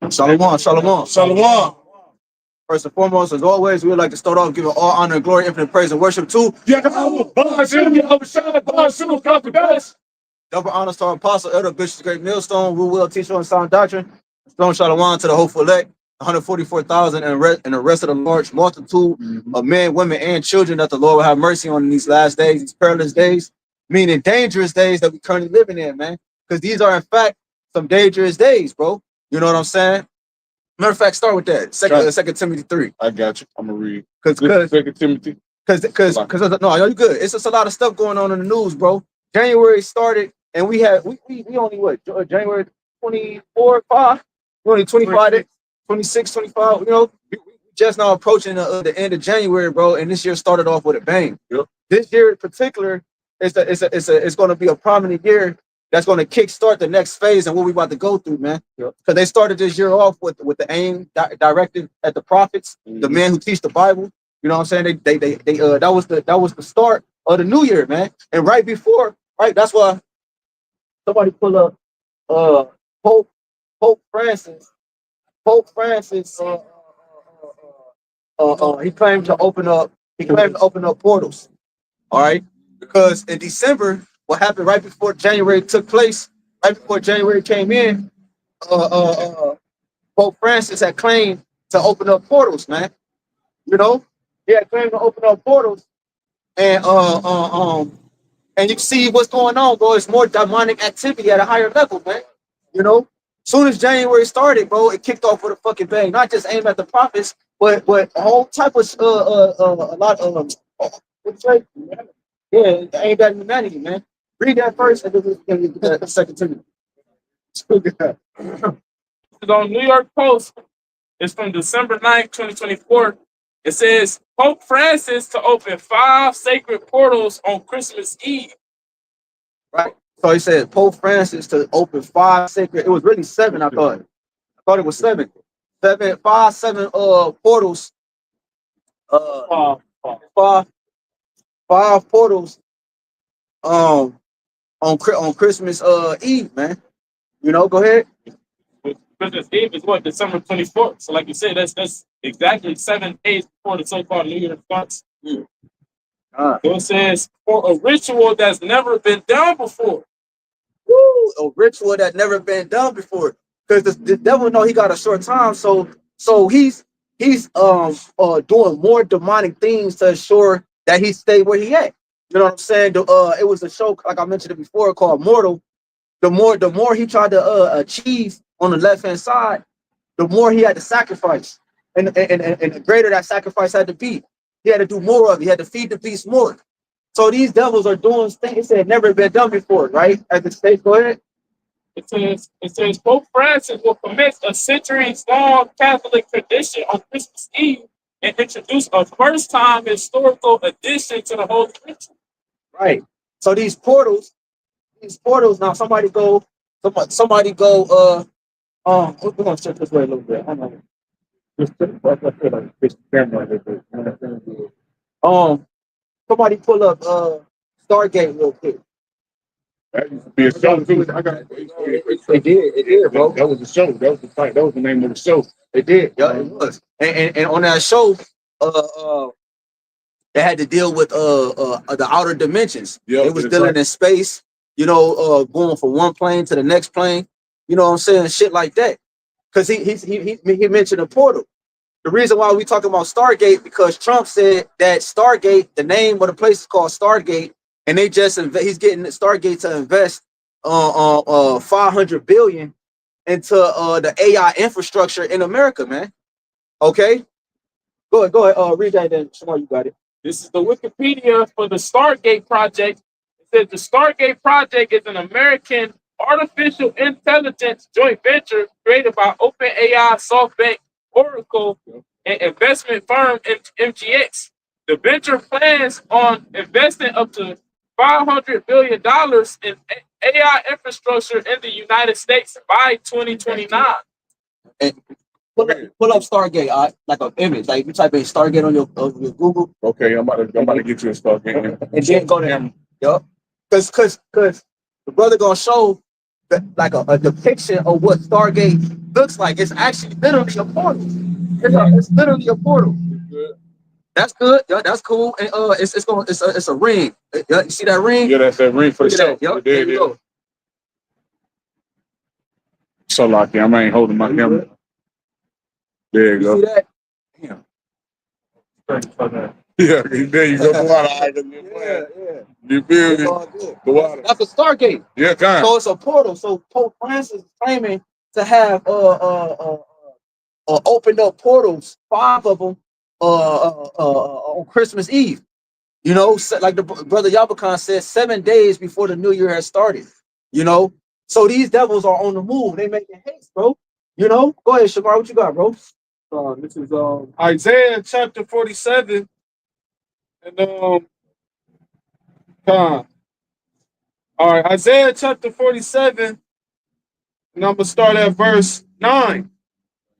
Shalom, shalom. Shalom. First and foremost, as always, we would like to start off giving all honor and glory, infinite praise and worship to YAHAWAH, BAHASHAM, YAHAWASHI, BAHASHAM, HAQADASH. double honors to our apostle, elder bishop, great millstone, who will teach on sound doctrine. Strong shalom to the hopeful elect, 144,000 and the rest of the large multitude of men, women, and children that the Lord will have mercy on in these last days, these perilous days, meaning dangerous days that we currently living in, man. Because these are in fact some dangerous days, bro. You know what I'm saying? Matter of fact, start with that. Second Timothy 3. I got you. I'm gonna read. Because Second Timothy. No, you good. It's just a lot of stuff going on in the news, bro. January started, and we only what January 24, 5. We only 25, 26, 25. You know, we just now approaching the end of January, bro. And this year started off with a bang. Yep. This year in particular, it's going to be a prominent year that's going to kickstart the next phase and what we about to go through, man. Yep. Because they started this year off with the aim directed at the prophets, the men who teach the Bible. You know what I'm saying? That was the start of the new year, man. And right before, that's why somebody pull up Pope Francis. He claimed to open up portals. All right, because in December, what happened right before January took place, right before January came in, Pope Francis had claimed to open up portals, man. You know, he had claimed to open up portals, and you see what's going on, bro. It's more demonic activity at a higher level, man. You know, soon as January started, bro, it kicked off with a fucking bang. Not just aimed at the prophets, but a whole type of a lot of what's right? Yeah, aimed at humanity, man. Read that first, and then we can get the second Timothy. It's on New York Post. It's from December 9th, 2024. It says Pope Francis to open 5 sacred portals on Christmas Eve. Right. So he said Pope Francis to open 5 sacred. It was really 7, I thought. I thought it was 7. 7 portals. 5 portals. On Christmas Eve, man. You know, go ahead. Christmas Eve is what, December 24th. So like you said, that's exactly 7 days before the so-called New Year starts. So it says, for a ritual that's never been done before. Woo, a ritual that never been done before. Because the devil know he got a short time, so he's doing more demonic things to ensure that he stay where he at. You know what I'm saying? It was a show, like I mentioned it before, called Mortal. The more he tried to achieve on the left hand side, the more he had to sacrifice, and the greater that sacrifice had to be. He had to do more of it. He had to feed the beast more. So these devils are doing things that had never been done before, right? At the state, go ahead. It says Pope Francis will commence a centuries-long Catholic tradition on Christmas Eve and introduce a first-time historical addition to the Holy Ritual. Right. So these portals. Now somebody go. We're gonna check this way a little bit. Somebody pull up Stargate real quick. That used to be a show too. It did, bro. That was the show. That was the fight. That was the name of the show. It did. Yeah, it was. And on that show, they had to deal with the outer dimensions. It was dealing in space, you know, going from one plane to the next plane, you know what I'm saying? Shit like that. Because he mentioned a portal. The reason why we talking about Stargate, because Trump said that Stargate, the name of the place is called Stargate, and they just he's getting Stargate to invest 500 billion into the AI infrastructure in America, man. Okay, go ahead. Read that then. Shamar, you got it. This is the Wikipedia for the Stargate project. It says the Stargate project is an American artificial intelligence joint venture created by OpenAI, SoftBank, Oracle, and investment firm MGX. The venture plans on investing up to $500 billion in AI infrastructure in the United States by 2029. And pull up Stargate, like an image. Like you type in Stargate on your Google. Okay, I'm about to get you a Stargate. And then go there. Yup. Because The brother gonna show like a depiction of what Stargate looks like. It's actually literally a portal. It's literally a portal. That's good. Yeah, that's cool. And it's a ring. Yeah, you see that ring? Yeah, that's that ring for the show. Yep, there you go. So lucky. I ain't holding my camera. There you go. See that? Damn. Yeah, there you go. The water. Yeah. You feel me? The water. That's a Stargate. Yeah, kind. So it's a portal. So Pope Francis is claiming to have opened up portals, 5 of them, on Christmas Eve. You know, like the brother Yabakan said, 7 days before the new year has started. You know, so these devils are on the move. They making haste, bro. You know, go ahead, Shamar. What you got, bro? This is Isaiah chapter 47, and all right, Isaiah chapter 47, and I'm gonna start at verse 9.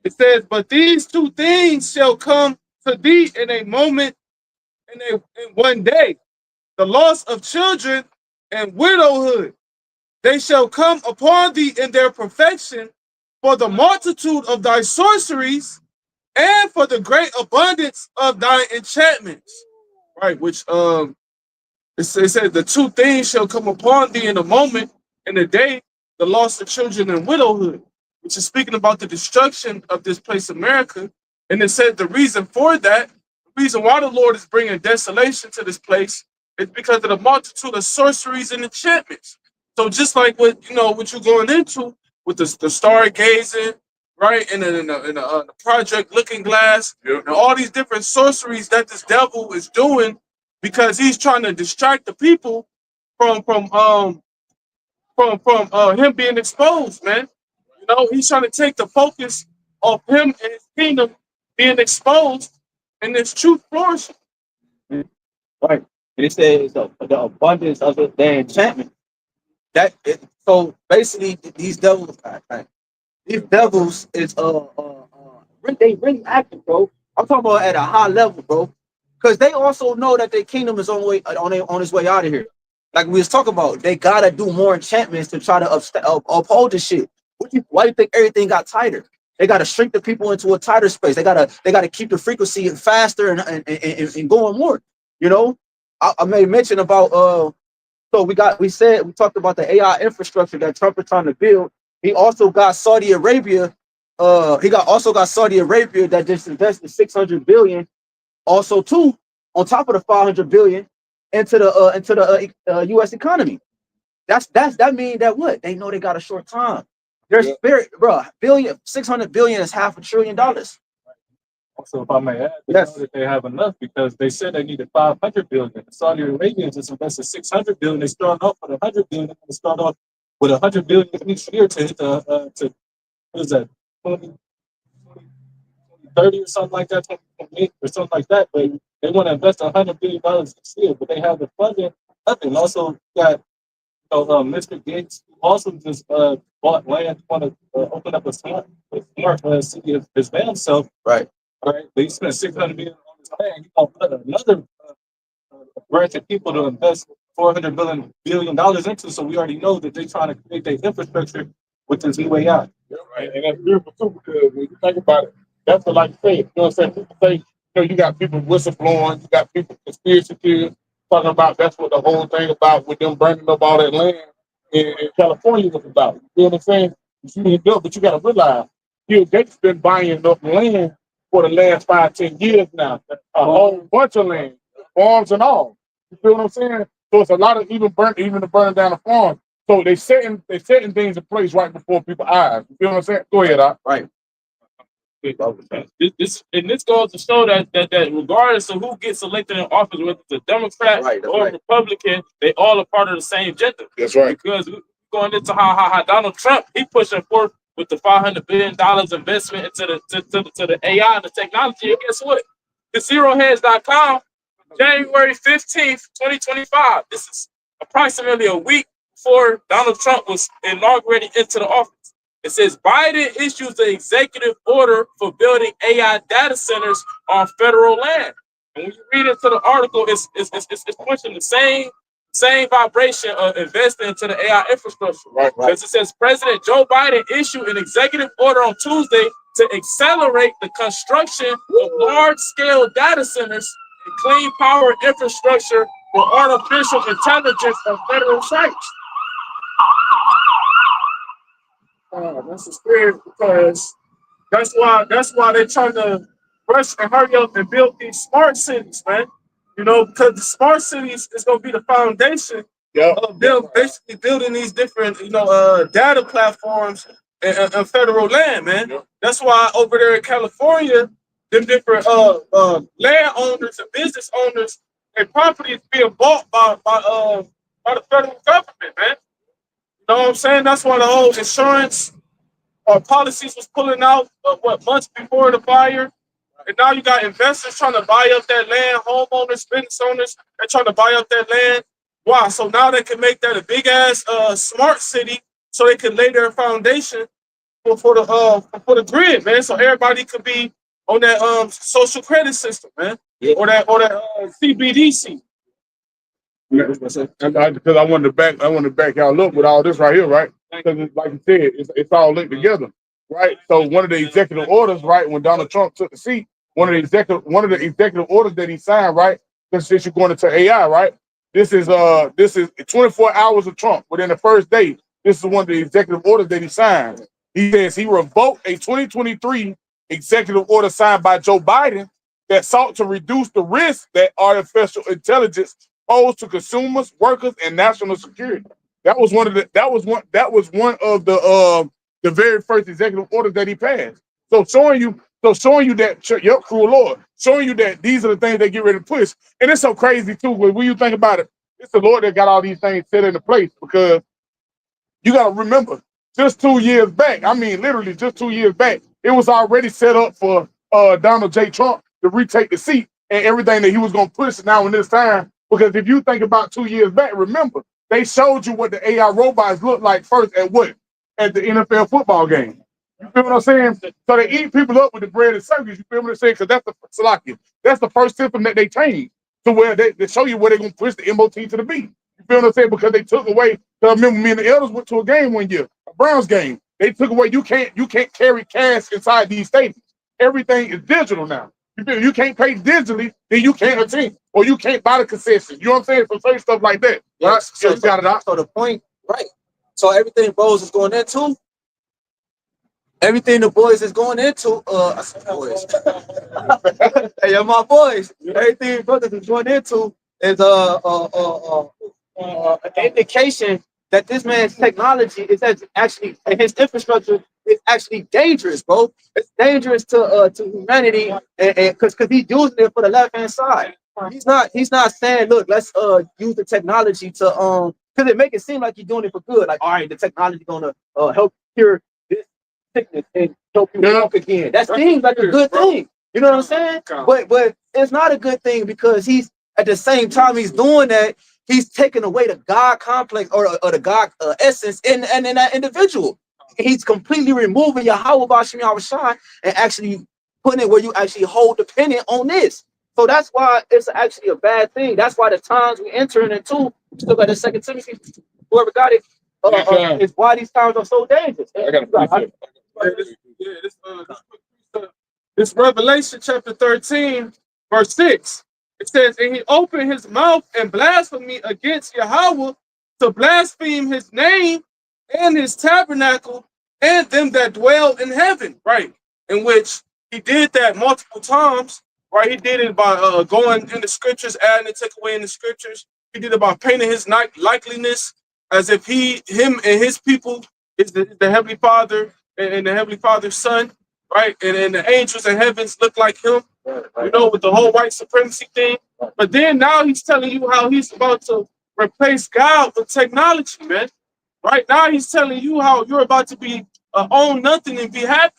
It says, "But these 2 things shall come to thee in a moment, in one day: the loss of children and widowhood. They shall come upon thee in their perfection, for the multitude of thy sorceries, and for the great abundance of thy enchantments." Right, which it says the 2 things shall come upon thee in a moment, in a day: the loss of children and widowhood, which is speaking about the destruction of this place, America. And it said the reason for that, the reason why the Lord is bringing desolation to this place, is because of the multitude of sorceries and enchantments. So just like what you're going into with the stargazing, right, and then the Project Looking Glass, and all these different sorceries that this devil is doing, because he's trying to distract the people from him being exposed, man. You know, he's trying to take the focus of him and his kingdom being exposed and this truth flourishing. Right. And it says the abundance of their enchantment. So basically, these devils is they really active, bro. I'm talking about at a high level, bro, because they also know that their kingdom is on its way out of here. Like we was talking about, they gotta do more enchantments to try to uphold this shit. Why do you think everything got tighter? They gotta shrink the people into a tighter space. They gotta keep the frequency faster and going more. You know, I made mention about so we talked about the AI infrastructure that Trump is trying to build. He also got Saudi Arabia. Also got Saudi Arabia that just invested 600 billion, also too, on top of the 500 billion into the U.S. economy. That means that what they know they got a short time. Their spirit, bro, 600 billion is $500 billion. Also, if I may add, they know that they have enough, because they said they needed 500 billion. The Saudi Arabians just invested 600 billion. They start off with 100 billion. They're going to start off with 100 billion each year to hit to what is that, 2030 or something like that, 2028 or something like that. But they want to invest $100 billion each year, but they have the funding. And also got Mr. Gates, who also just bought land, want to open up a smart city of his damn self. Right. All right, they spent $600 million on this land. You gonna put another branch of people to invest $400 billion into. So we already know that they're trying to create their infrastructure with this new way out. Yeah, right. And that's beautiful too, because when you think about it, that's what, like you say, you know what I'm saying? People say, you got people whistleblowing, you got people conspiracy theorists talking about that's what the whole thing about with them burning up all that land in California was about. You feel what I'm saying? But you got to realize, Bill Gates been buying up land for the last 5-10 years now. A whole bunch of land, farms and all. You feel what I'm saying? So it's a lot of even the burning down the farm. So they setting things in place right before people's eyes. You feel what I'm saying? Go ahead, Doc. Right. This goes to show that regardless of who gets elected in office, whether it's a Democrat or a Republican, they all are part of the same agenda. That's right. Because we're going into how Donald Trump, he pushing forth with the $500 billion investment into the AI and the technology. And guess what? The zeroheads.com, January 15th, 2025. This is approximately a week before Donald Trump was inaugurated into the office. It says Biden issues the executive order for building AI data centers on federal land. And when you read into the article, it's pushing the same vibration of investing into the AI infrastructure. Right. Because it says President Joe Biden issued an executive order on Tuesday to accelerate the construction of large-scale data centers and clean power infrastructure for artificial intelligence on federal sites. That's a spirit because that's why they're trying to rush and hurry up and build these smart cities, man. You know, because the smart cities is gonna be the foundation of them basically building these different, data platforms and federal land, man. That's why over there in California, them different landowners and business owners, their property is being bought by the federal government, man. You know what I'm saying? That's why the whole insurance policies was pulling out months before the fire. And now you got investors trying to buy up that land, homeowners, business owners, they're trying to buy up that land. Why? So now they can make that a big ass smart city so they can lay their foundation for the grid, man. So everybody could be on that social credit system, man. Yeah. Or that CBDC. Because I wanted to back y'all up with all this right here, right? Because like you said, it's all linked together, right? So one of the executive orders, right, when Donald Trump took the seat, one of the executive orders that he signed, right, since you're going into AI, right? This is 24 hours of Trump within the first day. This is one of the executive orders that he signed. He says he revoked a 2023 executive order signed by Joe Biden that sought to reduce the risk that artificial intelligence posed to consumers, workers, and national security. That was one of the very first executive orders that he passed. So showing you that your cruel Lord, showing you that these are the things they get ready to push. And it's so crazy too, when you think about it, it's the Lord that got all these things set into place, because you gotta remember, just 2 years back, I mean literally just 2 years back, it was already set up for Donald J. Trump to retake the seat and everything that he was gonna push now in this time. Because if you think about 2 years back, remember, they showed you what the AI robots look like first at the NFL football game. You feel what I'm saying? So they eat people up with the bread and circus. You feel what I'm saying? Because that's the first system that they changed to where they show you where they're going to push the MOT to the beat. You feel what I'm saying? Because they took away, I remember me and the elders went to a game one year, a Browns game. They took away, you can't carry cash inside these stadiums. Everything is digital now. You can't pay digitally, then you can't attend, or you can't buy the concession. You know what I'm saying? So certain stuff like that. Yeah, right? So you got it out. So the point, right? So everything Bros is going into, everything the boys is going into. I said boys. Hey, you're my boys. Everything brothers is going into is an indication that this man's technology is actually, his infrastructure is actually dangerous, bro. It's dangerous to humanity, and because he's using it for the left hand side. He's not saying, look, let's use the technology to because it make it seem like you're doing it for good. Like, all right, the technology gonna help cure this sickness and help you walk again. That seems like a good thing. You know what I'm saying? But it's not a good thing, because he's at the same time he's doing that, he's taking away the God complex or the God essence in that individual. He's completely removing YAHAWASHI and actually putting it where you actually hold dependent on this. So that's why it's actually a bad thing. That's why the times we entering into, look at the 2 Timothy, whoever got it, is why these times are so dangerous. This Revelation chapter 13, verse 6. It says, and he opened his mouth and blasphemed against Yahweh, to blaspheme his name and his tabernacle and them that dwell in heaven, right? In which he did that multiple times, right? He did it by going in the scriptures, adding and taking away in the scriptures. He did it by painting his likeliness as if him and his people is the Heavenly Father and the Heavenly Father's son, right? And the angels in heavens look like him, you know, with the whole white supremacy thing. But then now he's telling you how he's about to replace God with technology, man. Right now he's telling you how you're about to be own nothing and be happy.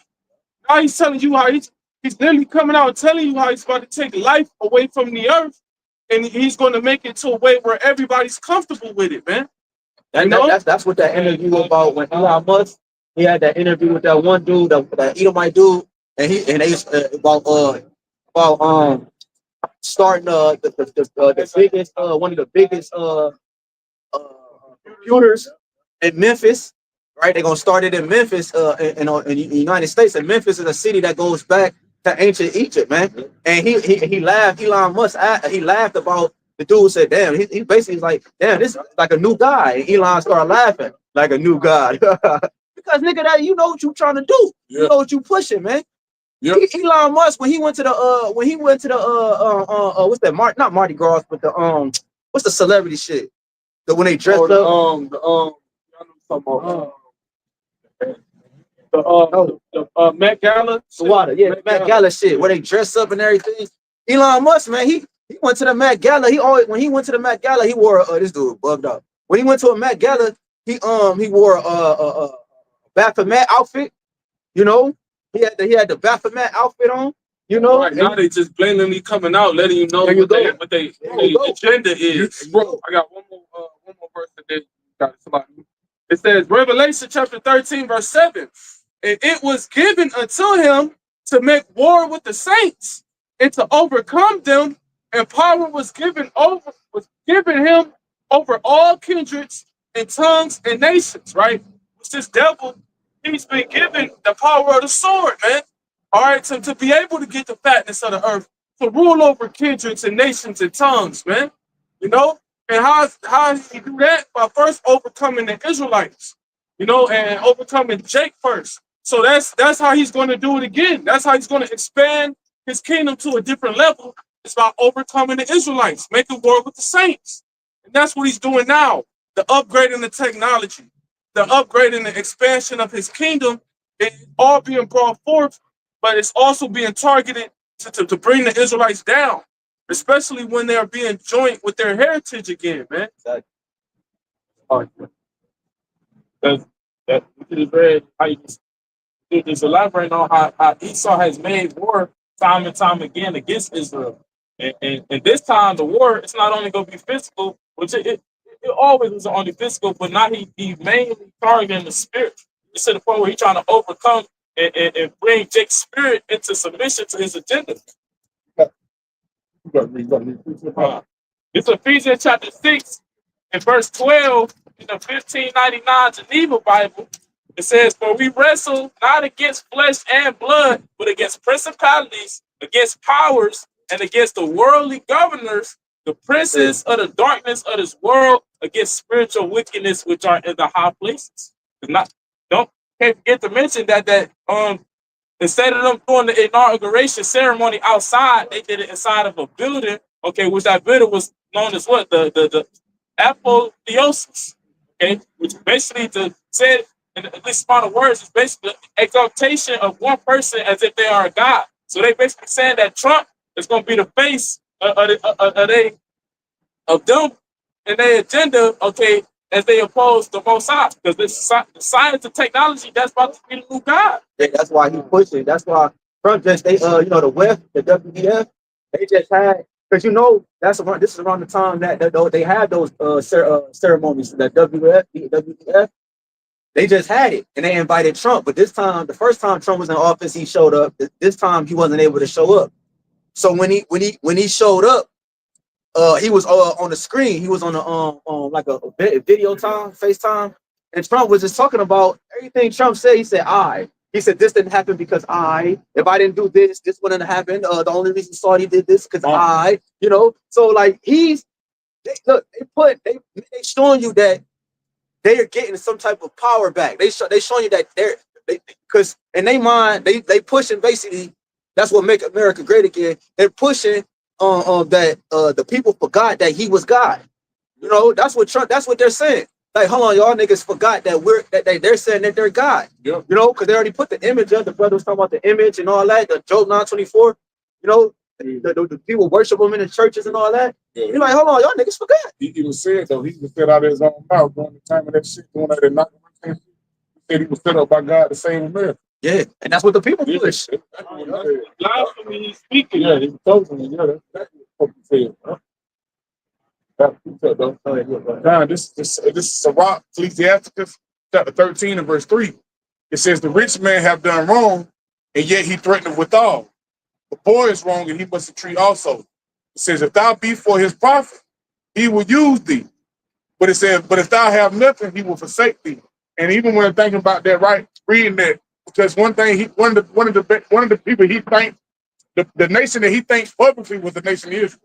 Now he's telling you how he's literally coming out and telling you how he's about to take life away from the earth, and he's going to make it to a way where everybody's comfortable with it, man. That's what that interview about when Elon Musk, he had that interview with that one dude, that Edomite dude, and they about starting the biggest one of the biggest computers in Memphis, right? They're gonna start it in Memphis, in the United States. And Memphis is a city that goes back to ancient Egypt, man. And he laughed. Elon Musk, he laughed about the dude. Said, "Damn," he basically was like, "Damn, this is like a new guy." And Elon started laughing like a new god, because nigga, that you know what you trying to do, you know what you pushing, man. Elon Musk, when he went to the what's that? Not Mardi Gras, but the what's the celebrity shit? The when they dressed up. The Met Gala. Water, yeah, Met Gala shit, where they dress up and everything. Elon Musk, man, he went to the Met Gala. He always, when he went to the Met Gala, he wore this dude bugged up. When he went to a Met Gala, he wore a Baphomet outfit. You know, he had the Baphomet outfit on. You know, right now they just blatantly coming out, letting you know what they agenda is. Bro, I got one more verse today. It says Revelation chapter 13, verse 7. And it was given unto him to make war with the saints and to overcome them, and power was given him over all kindreds and tongues and nations, right? Which this devil, he's been given the power of the sword, man. All right, to be able to get the fatness of the earth, to rule over kindreds and nations and tongues, man. You know? And how does he do that? By first overcoming the Israelites, you know, and overcoming Jake first. So that's how he's going to do it again. That's how he's going to expand his kingdom to a different level. It's by overcoming the Israelites, making war with the saints. And that's what he's doing now. The upgrading the technology, the upgrading the expansion of his kingdom, it's all being brought forth, but it's also being targeted to bring the Israelites down, especially when they're being joined with their heritage again, man. Exactly. That we just read how you just elaborate on how Esau has made war time and time again against Israel. And this time the war, it's not only going to be physical, which it always was only physical, but now he mainly targeting the spirit. It's to the point where he's trying to overcome and bring Jake's spirit into submission to his agenda. It's Ephesians chapter 6 and verse 12 in the 1599 Geneva Bible. It says, "For we wrestle not against flesh and blood, but against principalities, against powers, and against the worldly governors, the princes of the darkness of this world, against spiritual wickedness which are in the high places." Can't forget to mention that instead of them doing the inauguration ceremony outside, they did it inside of a building. Okay, which that building was known as what? The apotheosis. Okay, which basically said, in at least amount of words, is basically the exaltation of one person as if they are a god. So they basically saying that Trump is going to be the face of them and their agenda, okay, as they oppose the Most High. Because the science and technology, that's about to be the new God. Yeah, that's why he pushing. That's why Trump just, the WEF, the WEF, they just had, because this is around the time that they had those ceremonies, the WEF, the WEF. They just had it, and they invited Trump. But this time, the first time Trump was in office, he showed up. This time, he wasn't able to show up. So when he showed up, he was on the screen. He was on like a video time, FaceTime, and Trump was just talking about everything Trump said. He said, He said, this didn't happen because if I didn't do this, this wouldn't have happened. The only reason Saudi did this because so like they showing you that they are getting some type of power back. They showing you that because in their mind, they pushing basically, that's what make America great again. They're pushing that the people forgot that he was God. That's what they're saying. Like, hold on, y'all niggas forgot that they're saying that they're God. Yeah. Because they already put the image up. The brother was talking about the image and all that, the Job 9:24, the people worship him in the churches and all that. Yeah. You're like, hold on, y'all niggas forgot. He even said, though, he was set out of his own mouth during the time of that shit, doing that inauguration. He said he was set up by God to save America. Yeah, and that's what the people push. Blasphemy, he's speaking. Yeah, he told me. Yeah, that's exactly what he said. Huh? Now, this is Sirach, Ecclesiasticus, chapter 13 and verse 3. It says, the rich man have done wrong, and yet he threatened withal. The poor is wrong, and he must entreat also. It says, if thou be for his profit, he will use thee. But it says, but if thou have nothing, he will forsake thee. And even when I'm thinking about that, right, reading that, because one thing, one of the people he thinks, the nation that he thinks publicly was the nation of Israel.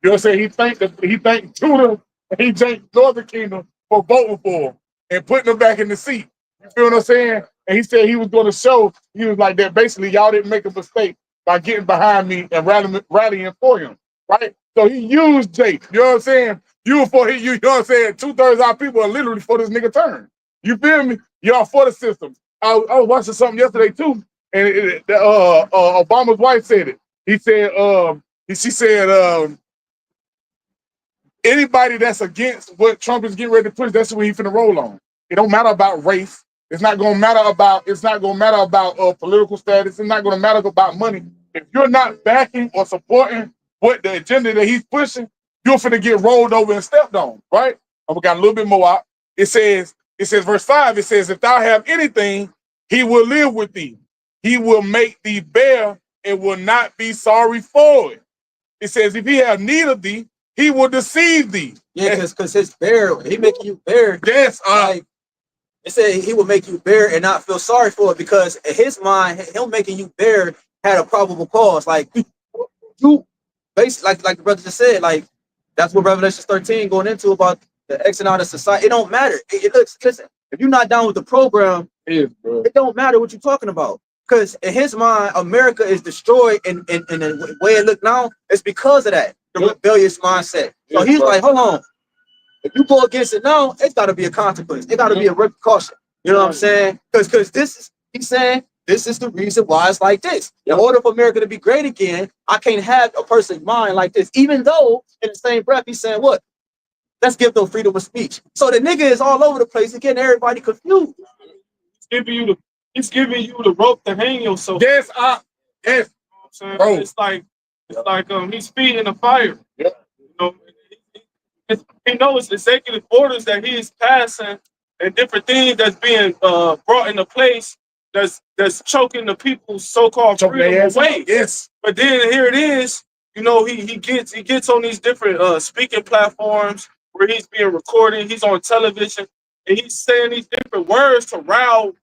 You know what I'm saying? He thanked Judah and he thanked Northern Kingdom for voting for him and putting them back in the seat. You feel what I'm saying? And he said he was going to show, he was like that, basically, y'all didn't make a mistake by getting behind me and rallying for him, right? So he used Jake, you know what I'm saying? You know what I'm saying? 2/3 of our people are literally for this nigga turn. You feel me? Y'all for the system. I was watching something yesterday too, and Obama's wife said it. She said, anybody that's against what Trump is getting ready to push, that's what he's finna roll on. It don't matter about race. It's not gonna matter about political status. It's not gonna matter about money. If you're not backing or supporting what the agenda that he's pushing, you're finna get rolled over and stepped on, right? We got a little bit more out. It says, verse 5, it says, if thou have anything, he will live with thee. He will make thee bear and will not be sorry for it. It says, if he have need of thee, he will deceive thee. Yeah, because his bear, he making you bear. Yes, like it said he will make you bear and not feel sorry for it, because in his mind, him making you bear had a probable cause. Like you basically, like the brother just said, like that's what Revelation 13 going into about the X and out of society. It don't matter. It looks, listen, if you're not down with the program, it don't matter what you're talking about. Because in his mind, America is destroyed, and the way it look now, it's because of that, the rebellious mindset. So he's like, hold on, if you go against it now, it's got to be a consequence. It got to be a repercussion. You know what I'm saying? Because this is, he's saying, this is the reason why it's like this. In order for America to be great again, I can't have a person's mind like this. Even though, in the same breath, he's saying, what? Let's give them freedom of speech. So the nigga is all over the place and getting everybody confused. He's giving you the rope to hang yourself. Yes, yes. You know it's like he's feeding the fire. Yeah. You know, he knows executive orders that he is passing and different things that's being brought into place that's choking the people's so-called freedom away. Yes. But then here it is, you know, he gets on these different speaking platforms where he's being recorded, he's on television, and he's saying these different words to rile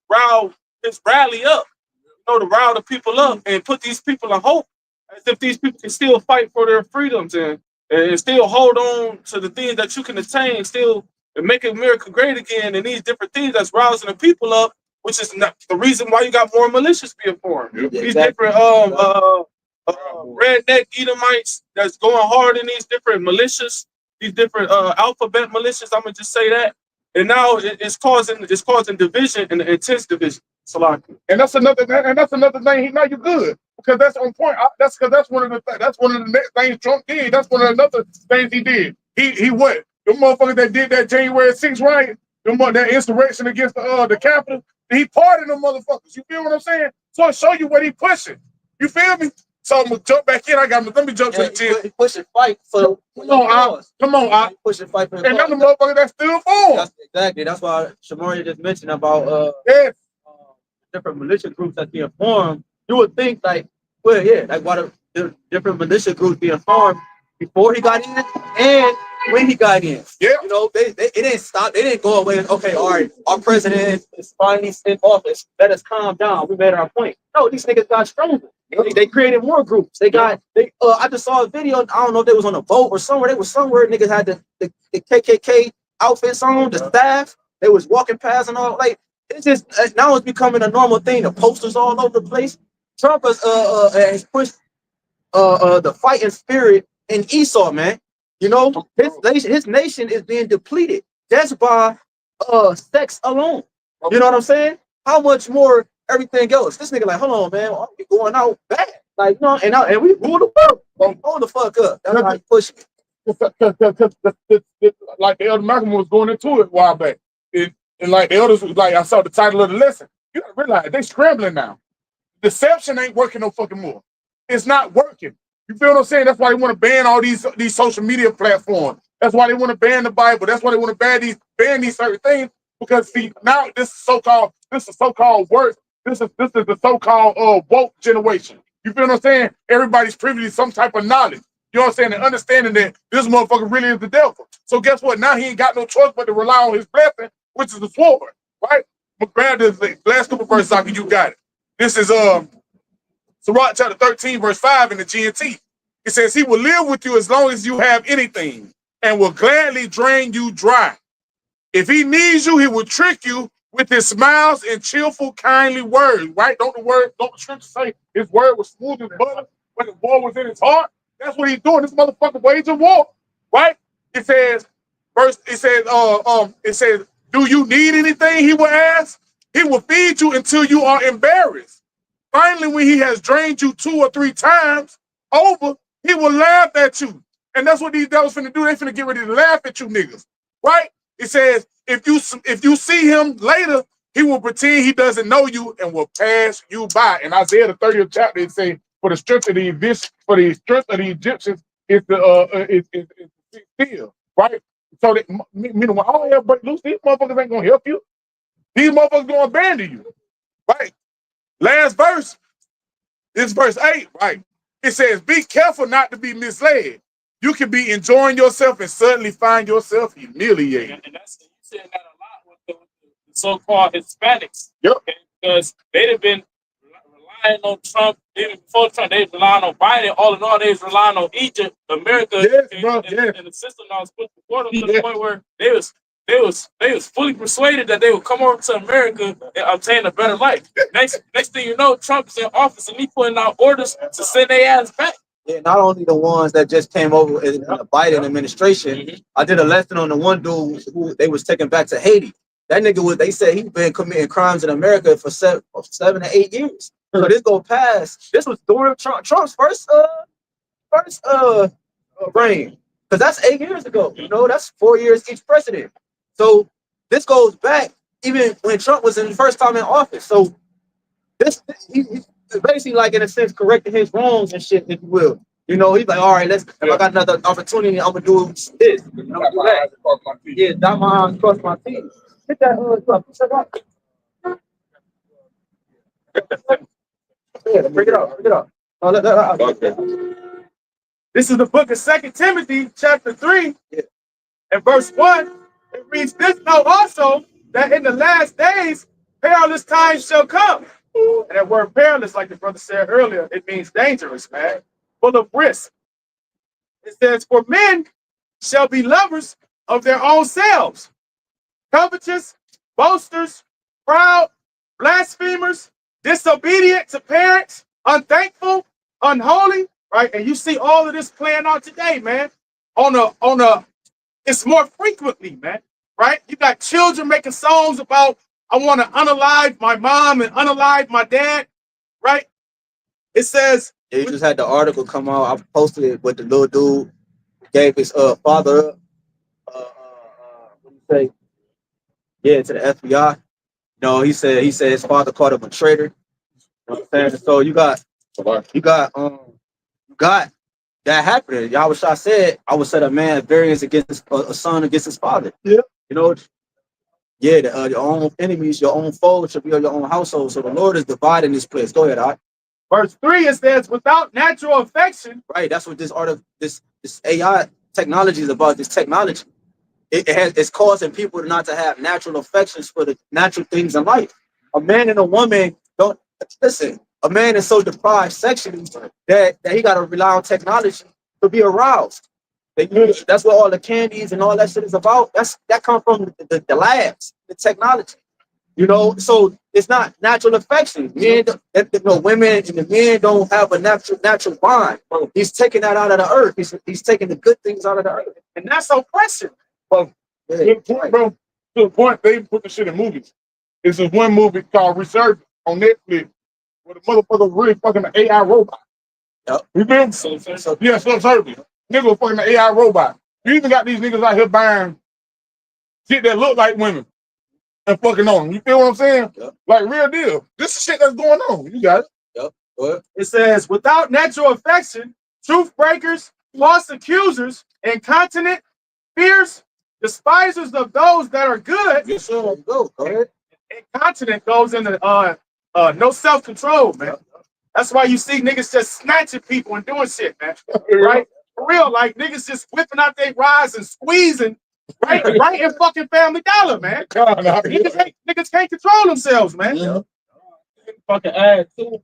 his rally up, you know, to rile the people up and put these people in hope, as if these people can still fight for their freedoms and still hold on to the things that you can attain, still and make America great again, and these different things that's rousing the people up, which is not the reason why you got more militias being formed. Yep. These different redneck Edomites that's going hard in these different militias, these different alphabet militias. I'm gonna just say that. And now it's causing division and intense division. And that's another thing. Now you're good, because that's on point. That's one of the next things Trump did. That's one of the other things he did. He what? The motherfuckers that did that January 6th riot, that insurrection against the Capitol. He pardoned them motherfuckers. You feel what I'm saying? So I show you what he pushing. You feel me? So I'm gonna jump back in. Let me jump to the chin. He pushing fight for come on, pushing fight for the and another motherfucker that's still for. Exactly. That's why Shamari just mentioned about different militia groups that being formed. You would think like, well, yeah, like why the different militia groups being formed before he got in and when he got in. Yeah. You know, it didn't stop. They didn't go away and, okay, all right, our president is finally in office. Let us calm down. We made our point. No, these niggas got stronger. They created more groups. I just saw a video. I don't know if they was on a boat or somewhere. They was somewhere. Niggas had the KKK outfits on, the staff. They was walking past and all. Like, it's just now it's becoming a normal thing. The posters all over the place. Trump has pushed the fighting spirit in Esau, man. You know, his nation is being depleted just by sex alone. You know what I'm saying? How much more everything else? This nigga like, hold on, man, we going out bad. Like, you know, and we rule the world. Hold the fuck up. That's how you push it. Like the Elder Malcolm was going into it a while back. And like the elders was like, I saw the title of the lesson. You gotta realize they scrambling now. Deception ain't working no fucking more. It's not working. You feel what I'm saying? That's why they want to ban all these social media platforms. That's why they want to ban the Bible. That's why they want to ban these certain things. Because see, now this is so-called work. This is the so-called woke generation. You feel what I'm saying? Everybody's privy to some type of knowledge. You know what I'm saying? And understanding that this motherfucker really is the devil. So guess what? Now he ain't got no choice but to rely on his blessing, which is the sword, right? But grab this last couple verses out, you got it. This is Sirach chapter 13, verse 5 in the GNT. It says, he will live with you as long as you have anything and will gladly drain you dry. If he needs you, he will trick you with his smiles and cheerful, kindly words, right? Don't the scripture say his word was smooth as butter, but the war was in his heart? That's what he's doing. This motherfucker waging war, right? It says, it says, do you need anything? He will ask. He will feed you until you are embarrassed. Finally, when he has drained you 2 or 3 times over, he will laugh at you. And that's what these devils finna do. They finna get ready to laugh at you niggas, right? It says, if you see him later, he will pretend he doesn't know you and will pass you by. In Isaiah the 30th chapter, it says, for the strength of the Egyptians is still, right? So that meaning when all hell break loose, these motherfuckers ain't gonna help you. These motherfuckers gonna abandon you, right? Last verse, this verse 8, right? It says, be careful not to be misled. You can be enjoying yourself and suddenly find yourself humiliated. And that's you saying that a lot with the so-called Hispanics. Yep. Okay? Because they'd have been relying on Trump, even before Trump, they was relying on Biden. All in all, they was relying on Egypt, America, yes, and the system that was put before them to the point where they was fully persuaded that they would come over to America and obtain a better life. Next thing you know, Trump is in office and he putting out orders to send their ass back. Yeah, not only the ones that just came over in the Biden administration. I did a lesson on the one dude who they was taken back to Haiti. That nigga was, they said he's been committing crimes in America for 7 to 8 years. So this go past. This was during Trump's first reign, because that's 8 years ago. You know, that's 4 years each president. So this goes back even when Trump was in the first time in office. So he's basically, like, in a sense, correcting his wrongs and shit, if you will. You know, he's like, all right, if I got another opportunity, I'm gonna do this. I'm gonna do that. Yeah, dot my I's, cross my T's. Hit that yeah, bring it up. Oh, okay. This is the book of 2 Timothy, chapter 3, and verse 1. It reads, this know also that in the last days perilous times shall come. And that word perilous, like the brother said earlier, it means dangerous, man, full of risk. It says, for men shall be lovers of their own selves, covetous, boasters, proud, blasphemers, disobedient to parents, unthankful, unholy, right? And you see all of this playing out today, man. It's more frequently, man, right? You got children making songs about, I want to unalive my mom and unalive my dad, right? It says, yeah, you just had the article come out. I posted it with the little dude gave his father up, what do you say? Yeah, to the FBI. No, he said his father called him a traitor. You know what I'm saying? So you got that happening. Yahawashi said, I would set a man variance against a son against his father. Yeah. You know, yeah, your own enemies, your own foes should be on your own household. So the Lord is dividing this place. Go ahead, all right. Verse 3, it says, without natural affection. Right, that's what this art of this AI technology is about. This technology, it's causing people not to have natural affections for the natural things in life. A man and a woman don't listen. A man is so deprived sexually that he got to rely on technology to be aroused. That's what all the candies and all that shit is about. That comes from the labs, the technology. You know, so it's not natural affection. Men, women and the men don't have a natural bond. He's taking that out of the earth. He's taking the good things out of the earth, and that's oppression. Well, to the point, they put the shit in movies. It's this one movie called Resurgence on Netflix, where the motherfucker really fucking an AI robot. Yep. You feel me? Yeah, Subservient. Nigga was fucking an AI robot. You even got these niggas out here buying shit that look like women and fucking on them. You feel what I'm saying? Yep. Like, real deal. This is shit that's going on. You got it. Yep. What? It says, without natural affection, truth breakers, false accusers, incontinent, fierce, despisers of those that are good. Yes, sir. Go ahead. Incontinent goes into no self-control, man. That's why you see niggas just snatching people and doing shit, man. Right? For real, like niggas just whipping out their rides and squeezing right in fucking Family Dollar, man. Niggas can't control themselves, man. Fucking add too.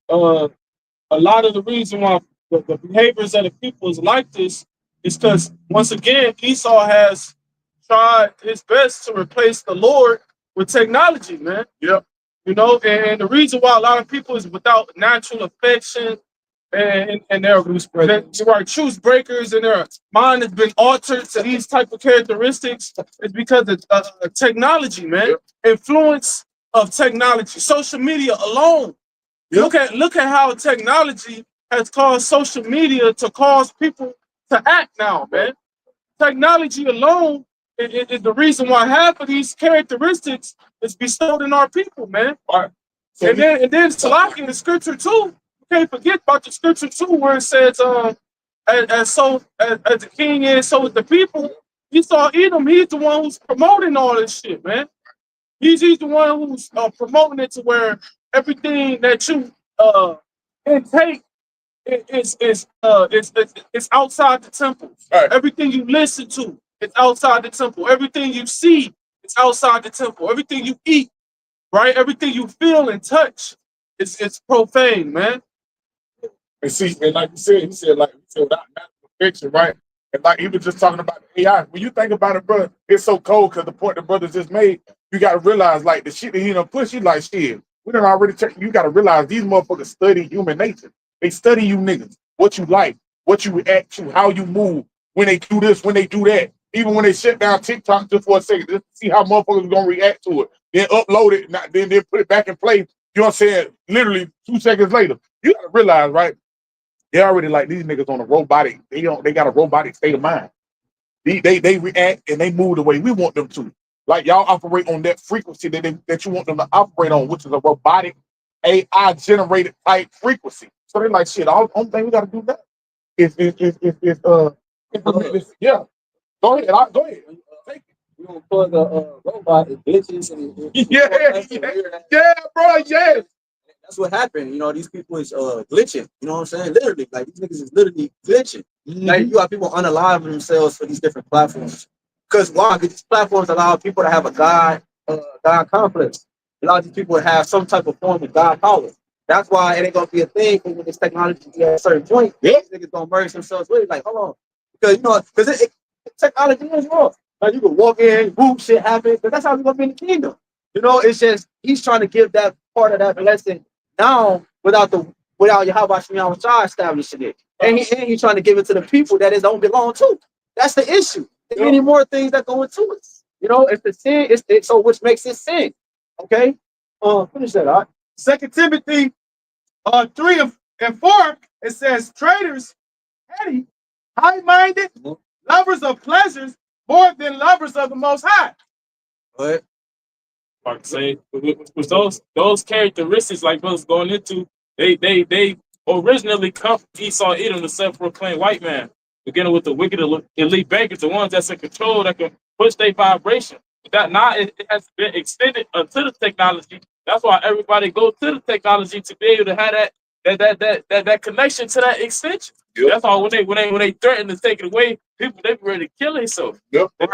A lot of the reason why the behaviors of the people is like this is because once again Esau has tried his best to replace the Lord with technology, man. Yep. You know, and the reason why a lot of people is without natural affection and they're truth breakers and their mind has been altered to these type of characteristics is because of technology, man. Yep. Influence of technology, social media alone. Yep. Look at how technology has caused social media to cause people to act now, man. Technology alone is the reason why half of these characteristics is bestowed in our people, man. Right. So and then Salaki in the scripture too. You can't forget about the scripture too, where it says, as the king is, so is the people. Esau Edom, he's the one who's promoting all this shit, man. He's the one who's promoting it to where everything that you intake is outside the temple. Right. Everything you listen to is outside the temple. Everything you see is outside the temple. Everything you eat, right? Everything you feel and touch, it's profane, man. And see, and like you said, he said without natural fiction, right? And like he was just talking about the AI. When you think about it, brother, it's so cold because the point the brother just made, you got to realize like the shit that he done push, you like shit. We done already checked. You got to realize these motherfuckers study human nature. They study you niggas, what you like, what you react to, how you move, when they do this, when they do that. Even when they shut down TikTok just for a second, just to see how motherfuckers are gonna react to it. Then upload it, then put it back in place. You know what I'm saying? Literally 2 seconds later. You gotta realize, right? They already like these niggas on a robotic. They got a robotic state of mind. They react and they move the way we want them to. Like y'all operate on that frequency that you want them to operate on, which is a robotic AI generated type frequency. So they're like, shit, all only thing we gotta do that is implement this. Yeah. Go ahead. Go ahead. Take it. You gonna plug a robot, it glitches and yeah, bro, yes. That's what happened. You know, these people is glitching. You know what I'm saying? Literally, like these niggas is literally glitching. Like you got people unaliving themselves for these different platforms. Because why? Because these platforms allow people to have a God complex. A lot of these people have some type of form of God power. That's why it ain't gonna be a thing when this technology get at a certain point. Yeah. These niggas gonna merge themselves with it. Like, hold on. Because you know, because technology is wrong. Like you can walk in, boom, shit happens. But that's how we're gonna be in the kingdom. You know, it's just he's trying to give that part of that blessing now without YAHWASHI establishing it. And he's trying to give it to the people that it don't belong to. That's the issue. There's many more things that go into it. You know, it's the sin, so which makes it sin. Okay? Finish that, all right? 2 Timothy 3 and 4, it says traitors, heady, high-minded, lovers of pleasures more than lovers of the Most High. But Like I say, with those characteristics like brothers going into, they originally come from Esau Edom, the self-proclaimed white man, beginning with the wicked elite bankers, the ones that's in control that can push their vibration. But that now it has been extended to the technology. That's why everybody goes to the technology to be able to have that connection to that extension. Yep. That's all when they threaten to take it away, people they be ready to kill themselves. Yep. They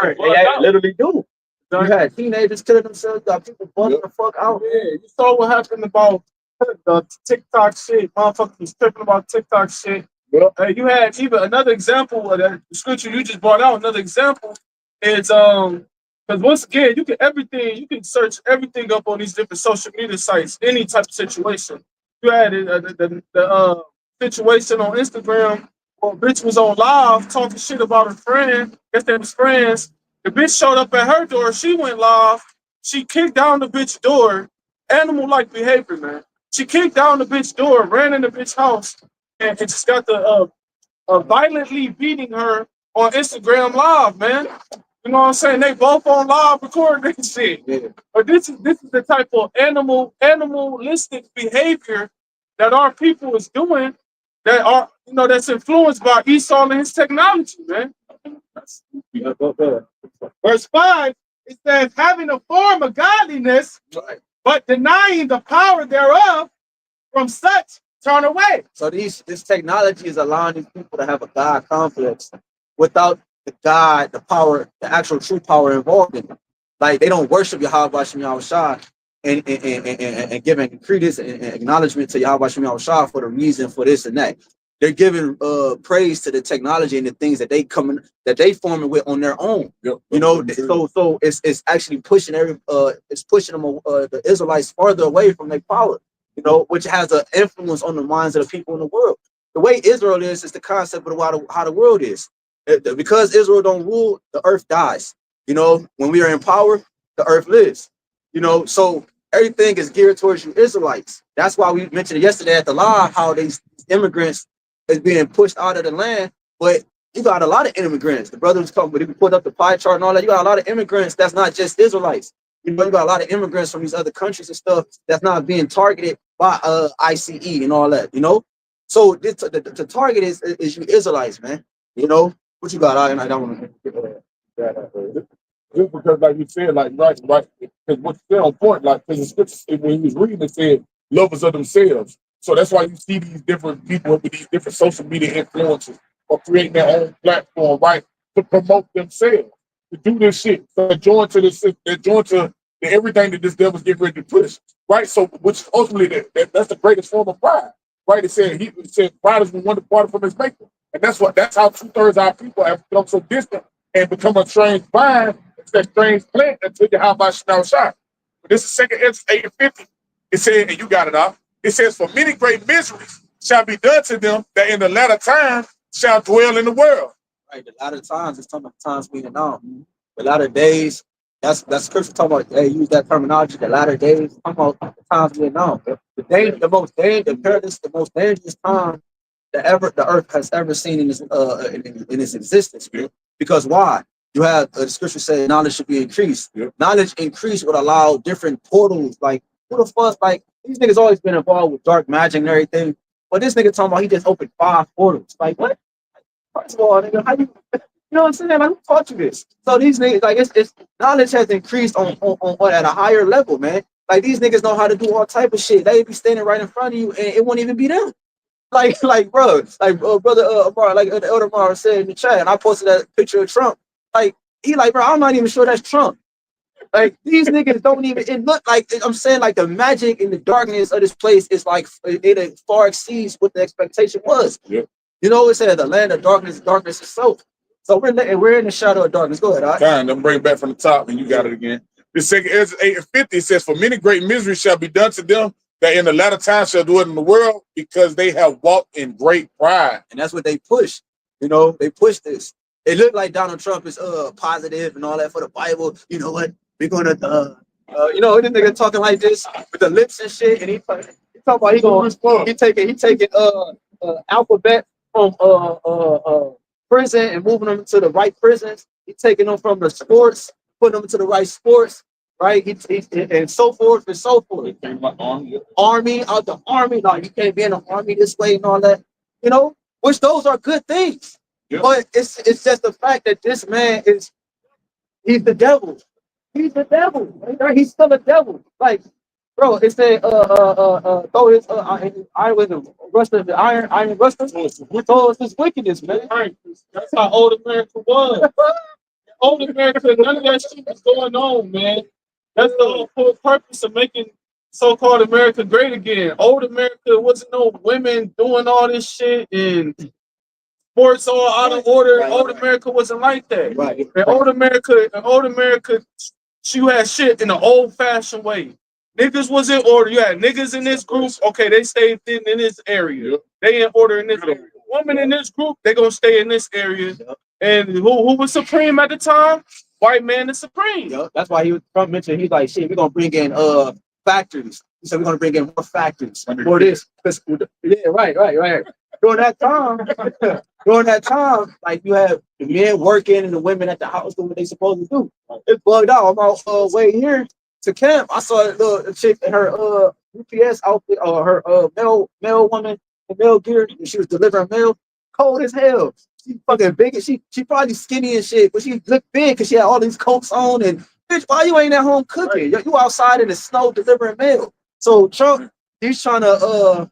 literally do. You had teenagers killing themselves, got people bugging the fuck out. Yeah, you saw what happened about the TikTok shit. Motherfuckers was tripping about TikTok shit. Yep. You had even another example of that scripture you just brought out. Another example is because once again you can search everything up on these different social media sites, any type of situation. You had the situation on Instagram where a bitch was on live talking shit about her friend. Guess they was friends. The bitch showed up at her door. She went live. She kicked down the bitch door. Animal-like behavior, man. She kicked down the bitch door, ran in the bitch house, and just got the violently beating her on Instagram live, man. You know what I'm saying? They both on live recording this shit. Yeah. But this is the type of animalistic behavior that our people is doing that's influenced by Esau and his technology, man. Verse 5, it says, having a form of godliness, but denying the power thereof, from such turn away. So this technology is allowing these people to have a God complex without the God, the power, the actual true power involved in it. Like they don't worship YAHWASHI and giving credence and acknowledgement to YAHWASHI for the reason for this and that. They're giving praise to the technology and the things that they forming with on their own. Yep. You know, so it's actually pushing it's pushing them the Israelites farther away from their power. You know, which has an influence on the minds of the people in the world. The way Israel is the concept of how the world is. Because Israel don't rule, the earth dies. You know, when we are in power, the earth lives. You know, so everything is geared towards you Israelites. That's why we mentioned yesterday at the live how these immigrants is being pushed out of the land. But you got a lot of immigrants. The brothers come, but if you put up the pie chart and all that, you got a lot of immigrants that's not just Israelites. You know, you got a lot of immigrants from these other countries and stuff that's not being targeted by ICE and all that, you know. So the target is you Israelites, man. You know what you got? I don't want to just because, like you said, like right, because what's still on point, like because the scripture when he was reading it said lovers of themselves. So that's why you see these different people with these different social media influencers or creating their own platform, right, to promote themselves, to do this shit, to join to this, to join to everything that this devil's getting ready to push, right? So, which ultimately that's the greatest form of pride, right? It said pride is one departed from his maker, and that's how 2/3 of our people have become so distant and become a strange vine, it's that strange plant until you have now shot. But this is second Ezra 8:50. It said, and you got it off. It says, for many great miseries shall be done to them that in the latter time shall dwell in the world. Right, the latter times is talking about times being on. The latter days. That's scripture talking about. They use that terminology. The latter days. Talking about the times being on. The most dangerous time the earth has ever seen in its existence. Yeah. Because why? You have the scripture saying knowledge should be increased. Yeah. Knowledge increase would allow different portals. Like who the fuck? Like these niggas always been involved with dark magic and everything. But this nigga talking about he just opened 5 portals. Like what? First of all, nigga, how you know what I'm saying? Like who taught you this? So these niggas, like it's knowledge has increased on at a higher level, man. Like these niggas know how to do all type of shit. They be standing right in front of you and it won't even be them. Like bro, brother Amar, like the elder Amar said in the chat, and I posted that picture of Trump. Like he like, bro, I'm not even sure that's Trump. Like these niggas don't even. It look like I'm saying like the magic and the darkness of this place is like it far exceeds what the expectation was. Yep. You know, it said the land of darkness, darkness itself. So we're in the shadow of darkness. Go ahead, all right? Fine, then bring it back from the top, and you got it again. The second Ezra 8:50 says, for many great miseries shall be done to them that in the latter time shall do it in the world, because they have walked in great pride. And that's what they push. You know, they push this. It looked like Donald Trump is positive and all that for the Bible. You know what? We're gonna you know, this nigga talking like this with the lips and shit, and he talking about he taking alphabet from prison and moving them to the right prisons. He taking them from the sports, putting them to the right sports, right? He and so forth and so forth. Army out the army, like you can't be in the army this way and all that, you know, which those are good things. Yep. But it's just the fact that this man he's the devil. He's the devil. He's still a devil. Like, bro, it said throw his iron with him. The iron rusted. So it's his wickedness, man. Right. That's how old America was. Old America, none of that shit was going on, man. That's the whole purpose of making so-called America great again. Old America wasn't no women doing all this shit and sports all out of order. Right, old America wasn't like that. Right. And old America, she had shit in an old-fashioned way. Niggas was in order. You had niggas in this group. Okay, they stayed in this area. They in order in this area. Women in this group, they gonna stay in this area. And who was supreme at the time? White man is supreme. Yep. That's why Trump mentioned he's like, shit, we're gonna bring in factories. He said we're gonna bring in more factories for this. Yeah, right. During that time, like you have the men working and the women at the house doing what they supposed to do. It's bugged out. I'm on way here to camp. I saw a chick in her UPS outfit or her mail woman in mail gear, and she was delivering mail. Cold as hell. She fucking big. She probably skinny and shit, but she looked big because she had all these coats on. And bitch, why you ain't at home cooking? You outside in the snow delivering mail. So Trump, he's trying to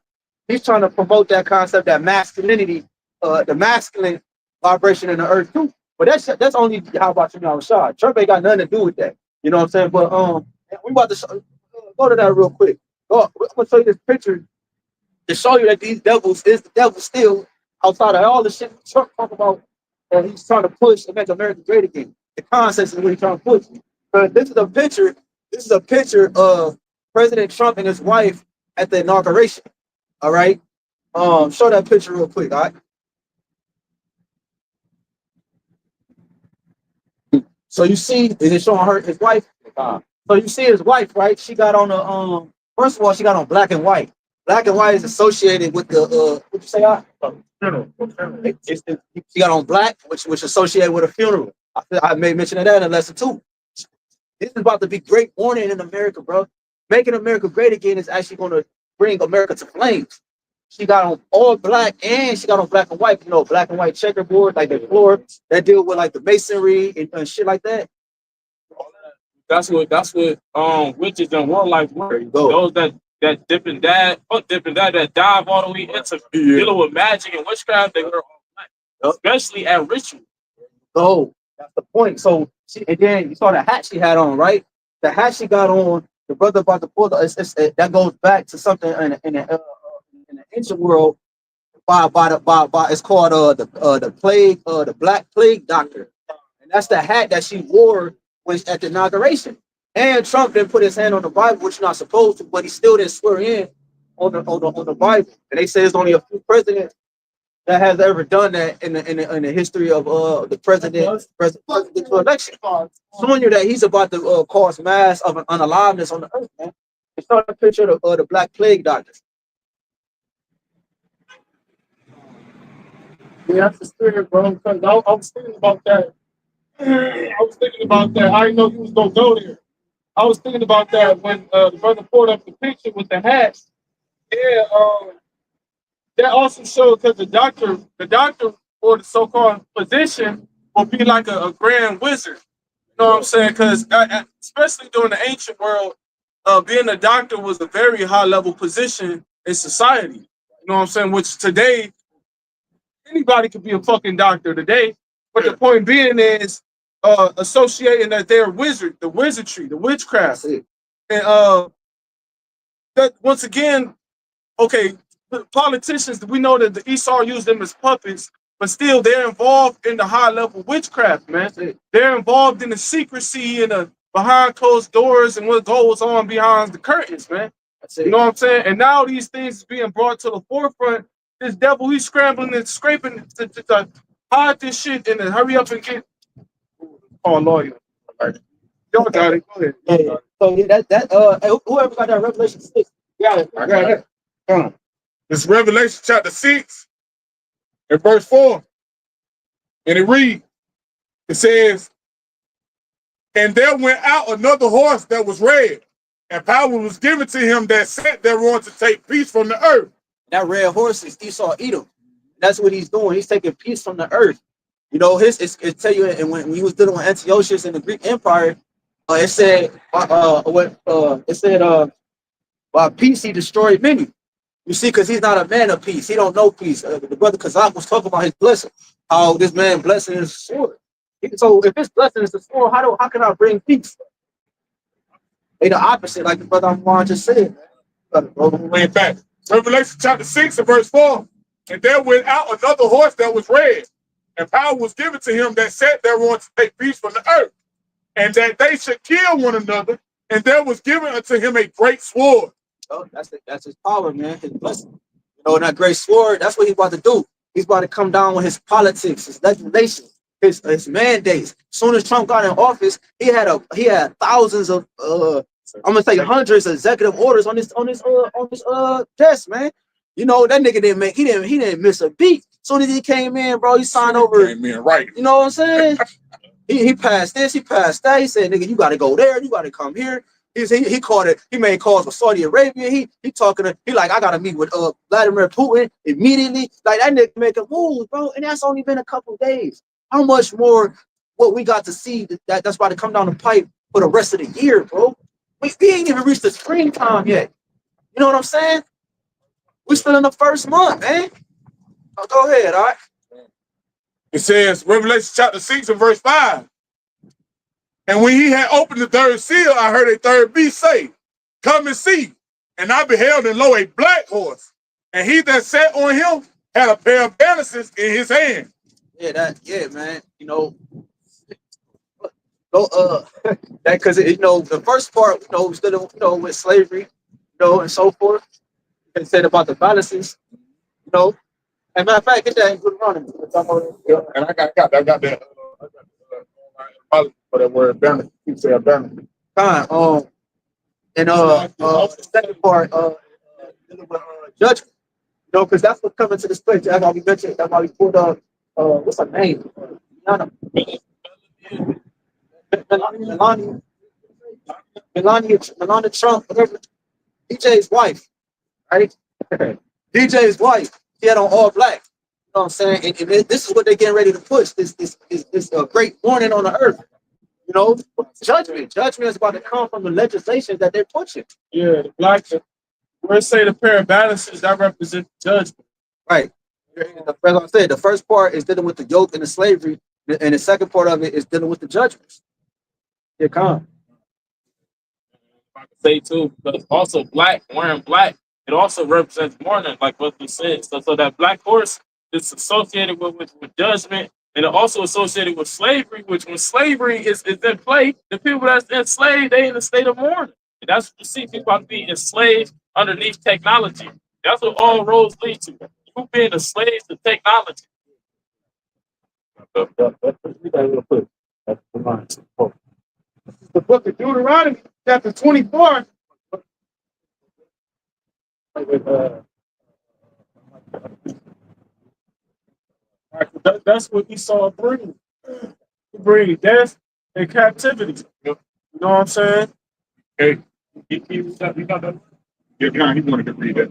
He's trying to promote that concept, that masculinity, the masculine vibration in the earth too. But that's only how about YAHAWASHI. Trump ain't got nothing to do with that. You know what I'm saying? But we about to go to that real quick. I'm gonna show you this picture to show you that these devils is the devil still outside of all the shit Trump talk about. And he's trying to push and make America great again. The concepts is what he's trying to push. But this is a picture. This is a picture of President Trump and his wife at the inauguration. All right. Show that picture real quick. All right. So you see, is it showing her his wife? So you see his wife, right? She got on the first of all, she got on black and white. Black and white is associated with the what you say? Funeral. She got on black, which associated with a funeral. I made mention of that in lesson 2. This is about to be great warning in America, bro. Making America great again is actually going to bring America to flames. She got on all black and she got on black and white, you know, black and white checkerboard, like the floor that deal with like the masonry and shit like that. That's what witches and warlocks were. Those that dip and dab, that dive all the way into dealing with magic and witchcraft, they were all black, especially at ritual. Oh, that's the point. So and then you saw the hat she had on, right? The hat she got on, the brother about to pull that goes back to something in the ancient world by it's called the plague, the black plague doctor. And that's the hat that she wore when at the inauguration. And Trump didn't put his hand on the Bible, which you're not supposed to, but he still didn't swear in on the Bible. And they say there's only a few presidents that has ever done that in the history of the presidential election. Showing you that he's about to cause mass of an unaliveness on the earth, man. It's not a picture of the black plague doctor. Yeah, that's the spirit, bro. Because I was thinking about that. I didn't know you was gonna go there. I was thinking about that when the brother pulled up the picture with the hat. Yeah, that also showed because the doctor or the so-called physician will be like a grand wizard. You know what I'm saying? Because especially during the ancient world, being a doctor was a very high-level position in society. You know what I'm saying? Which today, anybody could be a fucking doctor today. But the point being is associating that they're wizard, the wizardry, the witchcraft. And that once again, okay, the politicians, we know that the Esau used them as puppets, but still they're involved in the high level witchcraft, man. They're involved in the secrecy and the behind closed doors and what goes on behind the curtains, man. You know what I'm saying? And now these things is being brought to the forefront. This devil, he's scrambling and scraping to hide this shit and then hurry up and get a lawyer. Y'all got it. Go ahead. Yeah. So yeah, whoever got that Revelation 6, got it. I got it. Come on. It's Revelation chapter 6 and verse 4. And it reads, it says, and there went out another horse that was red, and power was given to him that sat thereon to take peace from the earth. That red horse is Esau Edom. That's what he's doing. He's taking peace from the earth. You know, it tell you, and when he was dealing with Antiochus in the Greek Empire, it said, by peace he destroyed many. You see, because he's not a man of peace. He don't know peace. The brother Kazak was talking about his blessing, how this man blessing is sword. So if his blessing is the sword, how can I bring peace? They the opposite, like the brother Amwan just said. Way back. Revelation chapter 6 and verse 4. And there went out another horse that was red, and power was given to him that sat thereon to take peace from the earth, and that they should kill one another, and there was given unto him a great sword. Oh, that's his power, man. His blessing. You know, that great sword, that's what he's about to do. He's about to come down with his politics, his legislation, his mandates. As soon as Trump got in office, he had thousands of I'm gonna say hundreds of executive orders on his desk, man. You know, that nigga didn't miss a beat. As soon as he came in, bro, he signed over. Came in, right. You know what I'm saying? he passed this, he passed that. He said, nigga, you gotta go there, you gotta come here. He called it, he made calls with Saudi Arabia. He like, I gotta meet with Vladimir Putin immediately. Like, that nigga make a move, bro. And that's only been a couple days. How much more what we got to see that's about to come down the pipe for the rest of the year, bro? We ain't even reached the springtime yet. You know what I'm saying? We still in the first month, man. Oh, go ahead, all right. It says, Revelation chapter 6 and verse 5. And when he had opened the third seal, I heard a third beast say, come and see. And I beheld, and lo, a black horse. And he that sat on him had a pair of balances in his hand. Yeah, man. You know, go that because you know the first part, you know, still with slavery, you know, and so forth. And said about the balances, you know. And matter of fact, get that in good running. Yeah, and I got that. For that word balance. You say balance. Fine. The second part, dealing with judgment. You know, because that's what coming to this place. That's why we mentioned. That's why we pulled up. What's her name? Melania Trump, whatever. DJ's wife, right? DJ's wife. She had on all black. You know what I'm saying? And this is what they're getting ready to push. This great warning on the earth. You know, judgment. Judgment is about to come from the legislation that they're pushing. Yeah, the black. Where say the pair of balances that represent judgment. Right. As I said, the first part is dealing with the yoke and the slavery, and the second part of it is dealing with the judgments. Here come. I can say too, but also black, wearing black, it also represents mourning, like what you said. So that black horse is associated with judgment, and it also associated with slavery, which when slavery is in play, the people that's enslaved, they in a state of mourning. And that's what you see, people are being enslaved underneath technology. That's what all roads lead to. You being a slave to technology. That's the line. The book of Deuteronomy, chapter 24. That's what Esau brings. He brings death and captivity. You know what I'm saying? Hey, he got that. Yeah, he wanted to read that.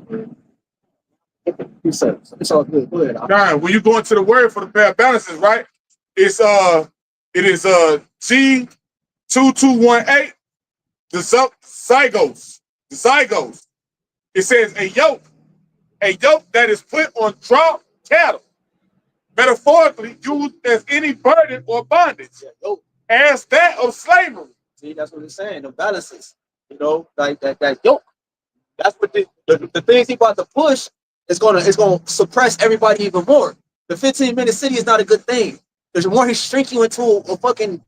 He said, it's all good. Go ahead. Now, when you go into the word for the pair of balances, right? It is G2218, the zygos. It says a yoke that is put on draught cattle, metaphorically used as any burden or bondage, as that of slavery. See, that's what it's saying. The balances, you know, like that yoke. That's what the things he about to push is gonna suppress everybody even more. The 15-minute city is not a good thing. The more he shrink you into a fucking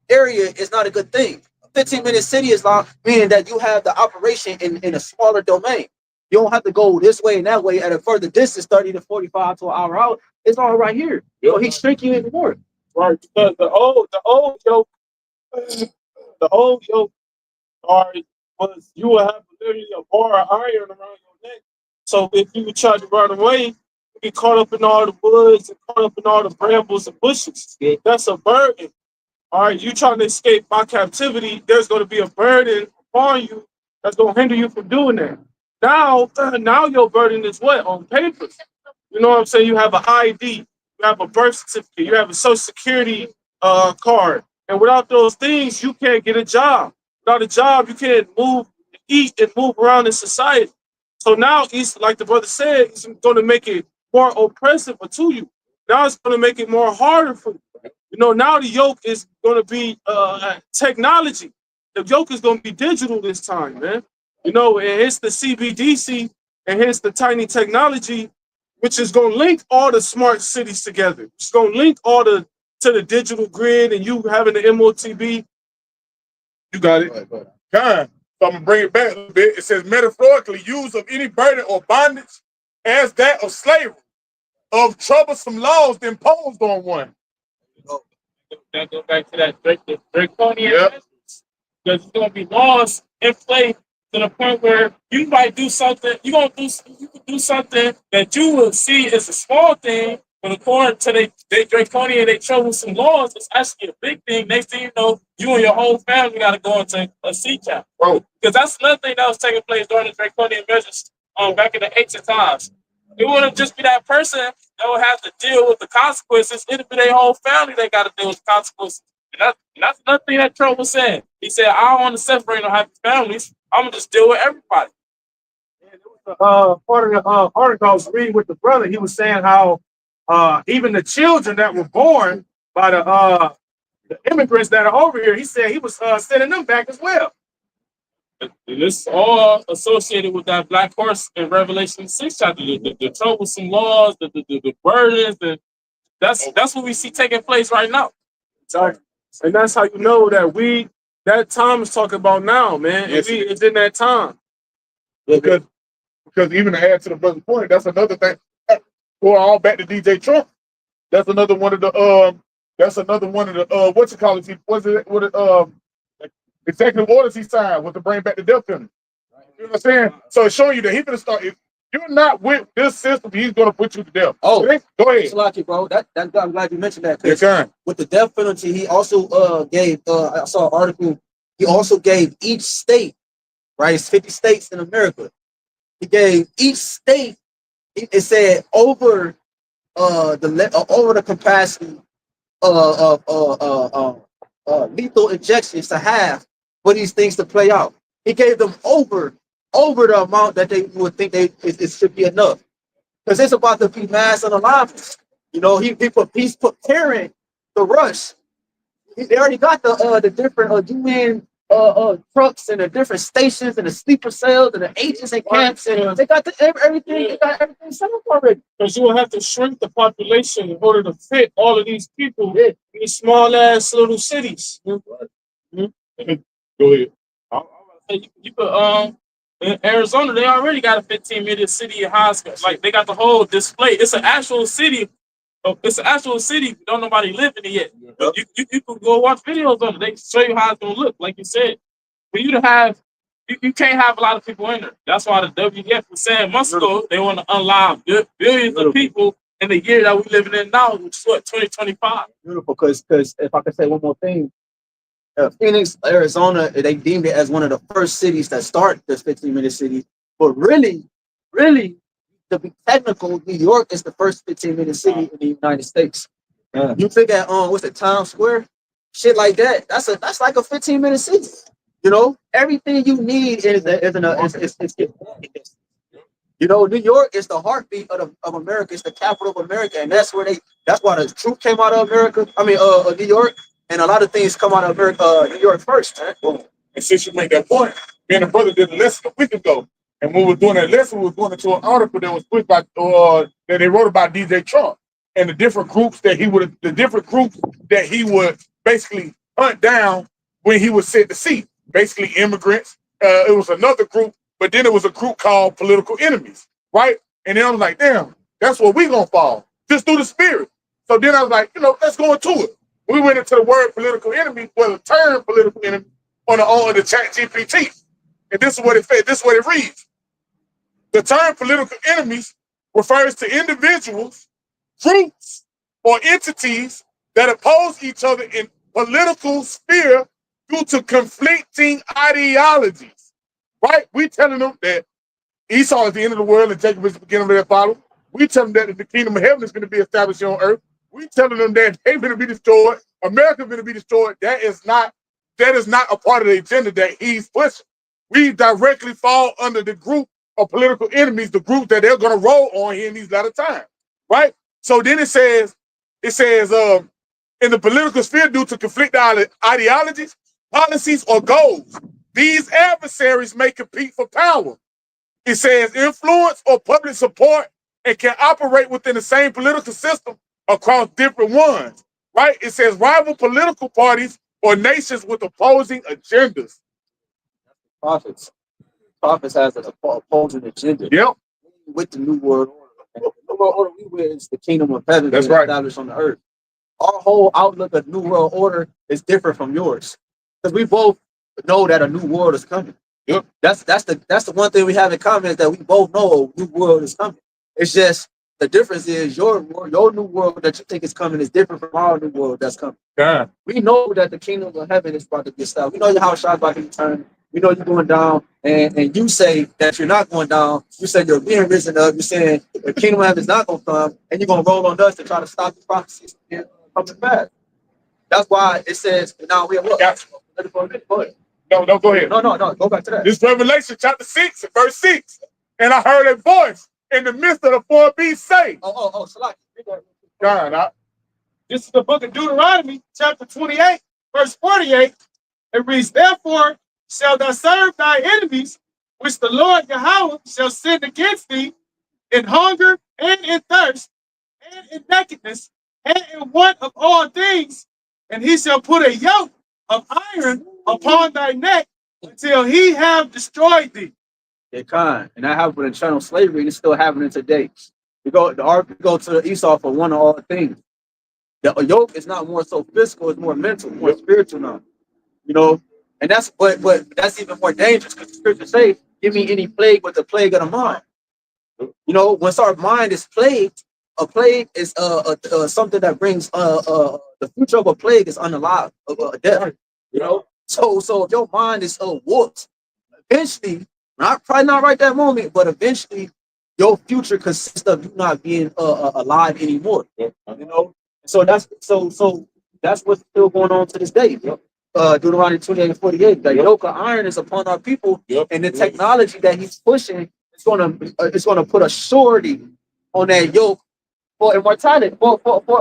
area is not a good thing. A 15-minute city is not meaning that you have the operation in a smaller domain. You don't have to go this way and that way at a further distance, 30 to 45 to an hour out. It's all right here. So he shrink you even more. Right, because the old yoke was you would have literally a bar of iron around your neck. So if you would try to run away, you get caught up in all the woods and caught up in all the brambles and bushes. That's a burden. All right, you trying to escape my captivity, there's going to be a burden upon you that's going to hinder you from doing that. Now your burden is what? On paper. You know what I'm saying? You have an ID, you have a birth certificate, you have a social security card. And without those things, you can't get a job. Without a job, you can't move, eat, and move around in society. So now, it's like the brother said, it's going to make it more oppressive to you. Now it's going to make it more harder for you. You know, now the yoke is going to be technology. The yoke is going to be digital this time, man. You know, and it's the CBDC and hence the tiny technology, which is going to link all the smart cities together. It's going to link all to the digital grid, and you having the MOTB. You got it. God. So I'm going to bring it back a little bit. It says metaphorically use of any burden or bondage as that of slavery, of troublesome laws imposed on one. That goes back to that draconian measures. Because it's going to be laws in play to the point where you might do something, you can do something that you will see as a small thing, but according to they draconian, they troublesome laws, it's actually a big thing. Next thing you know, you and your whole family got to go into a sea camp. Because that's another thing that was taking place during the draconian measures back in the ancient times. It wouldn't just be that person that would have to deal with the consequences. It'd be their whole family that got to deal with the consequences. And that's another thing that Trump was saying. He said, I don't want to separate no happy families. I'm going to just deal with everybody. part of the article I was reading with the brother, he was saying how even the children that were born by the immigrants that are over here, he said he was sending them back as well. And it's all associated with that black horse in Revelation 6 chapter, the troublesome laws, the burdens, that's what we see taking place right now. Exactly. And that's how you know that that time is talking about now, man. Yes, It's in that time. Because even to add to the brother's point, that's another thing. Going all back to DJ Trump. That's another one of the what you call it? Executive orders he signed with to bring back the death penalty. You know what I'm saying? So it's showing you that he's gonna start. If you're not with this system, he's gonna put you to death. Oh, okay? Go ahead. It's lucky, bro. I'm glad you mentioned that. Yes, sir. With the death penalty, he also gave. I saw an article. He also gave each state, right? It's 50 states in America. He gave each state. It said over the capacity of lethal injections to have for these things to play out. He gave them over the amount that they would think it should be enough, because it's about to be mass unaliveness. You know, he's preparing the rush. They already got the different UN trucks and the different stations and the sleeper cells and the agents and camps, and they got everything. They got everything set up already. Because you will have to shrink the population in order to fit all of these people in these small ass little cities. Go ahead. You could in Arizona, they already got a 15-minute city in high school. Like, they got the whole display. It's an actual city. It's an actual city. Don't nobody live in it yet. But you can go watch videos on it. They show you how it's gonna look. Like you said, for you to have, you can't have a lot of people in there. That's why the WF was saying months ago they want to unalive billions of people in the year that we're living in now, which is what, 2025. Beautiful, because if I could say one more thing, Phoenix, Arizona, they deemed it as one of the first cities that start this 15-minute city. But really, to be technical, New York is the first 15-minute city in the United States. You think at what's it, Times Square, shit like that. That's like a 15-minute city. You know, everything you need is you know, New York is the heartbeat of America. It's the capital of America, and that's why the truth came out of America. I mean, New York, and a lot of things come out of America, New York first, man. And since you make that point, me and the brother did a lesson a week ago, and when we were doing that lesson, we were going into an article that was put by that they wrote about DJ Trump and the different groups that he would basically hunt down when he was set to seat. Basically, immigrants. It was another group, but then it was a group called political enemies, right? And then I was like, damn, that's where we gonna fall, just through the spirit. So then I was like, let's go into it. We went into the word political enemy, well, the term political enemy on the chat GPT. And this is what it said, this is what it reads. The term political enemies refers to individuals, groups, or entities that oppose each other in political sphere due to conflicting ideologies. Right? We telling them that Esau is the end of the world and Jacob is the beginning of their follow. We tell them that the kingdom of heaven is going to be established on earth. We telling them that they're going to be destroyed. America's going to be destroyed. That is not a part of the agenda that he's pushing. We directly fall under the group of political enemies, the group that they're going to roll on here in these latter times, right? So then it says, in the political sphere, due to conflicting ideologies, policies, or goals, these adversaries may compete for power. It says influence or public support and can operate within the same political system across different ones, right? It says rival political parties or nations with opposing agendas. Prophets has an opposing agenda. Yep. With the New World Order. And the New World Order we with is the kingdom of heaven that's right, established on the earth. Our whole outlook of New World Order is different from yours, because we both know that a new world is coming. Yep. That's the one thing we have in common, is that we both know a new world is coming. It's just the difference is your new world that you think is coming is different from our new world that's coming. Yeah. We know that the kingdom of heaven is about to be established. We know your house is about to be turned. We know you're going down, and you say that you're not going down. You say you're being risen up. You're saying the kingdom of heaven is not going to come, and you're going to roll on us to try to stop the prophecies from coming back. That's why it says, now we are what? No, go ahead. No, go back to that. This Revelation chapter 6 and verse 6. and I heard a voice in the midst of the four beasts say, Salaki. God, This is the book of Deuteronomy, chapter 28, verse 48. It reads, therefore shall thou serve thy enemies, which the Lord Yahawah shall send against thee in hunger and in thirst and in nakedness and in want of all things. And he shall put a yoke of iron upon thy neck until he have destroyed thee. They're kind. And that happened in eternal slavery, and it's still happening today. We go to Esau for one of all things. The yoke is not more so physical, it's more mental, more spiritual now. You know, and that's but that's even more dangerous because the scriptures say, give me any plague but the plague of the mind. You know, once our mind is plagued, a plague is something that brings the future of a plague is unalive, death. You know, so if your mind is whooped, eventually, probably not right that moment, but eventually your future consists of you not being alive anymore. You know, so that's what's still going on to this day. Deuteronomy 28 and 48. The yoke of iron is upon our people, and the technology that he's pushing is gonna put a surety on that yoke for immortality, for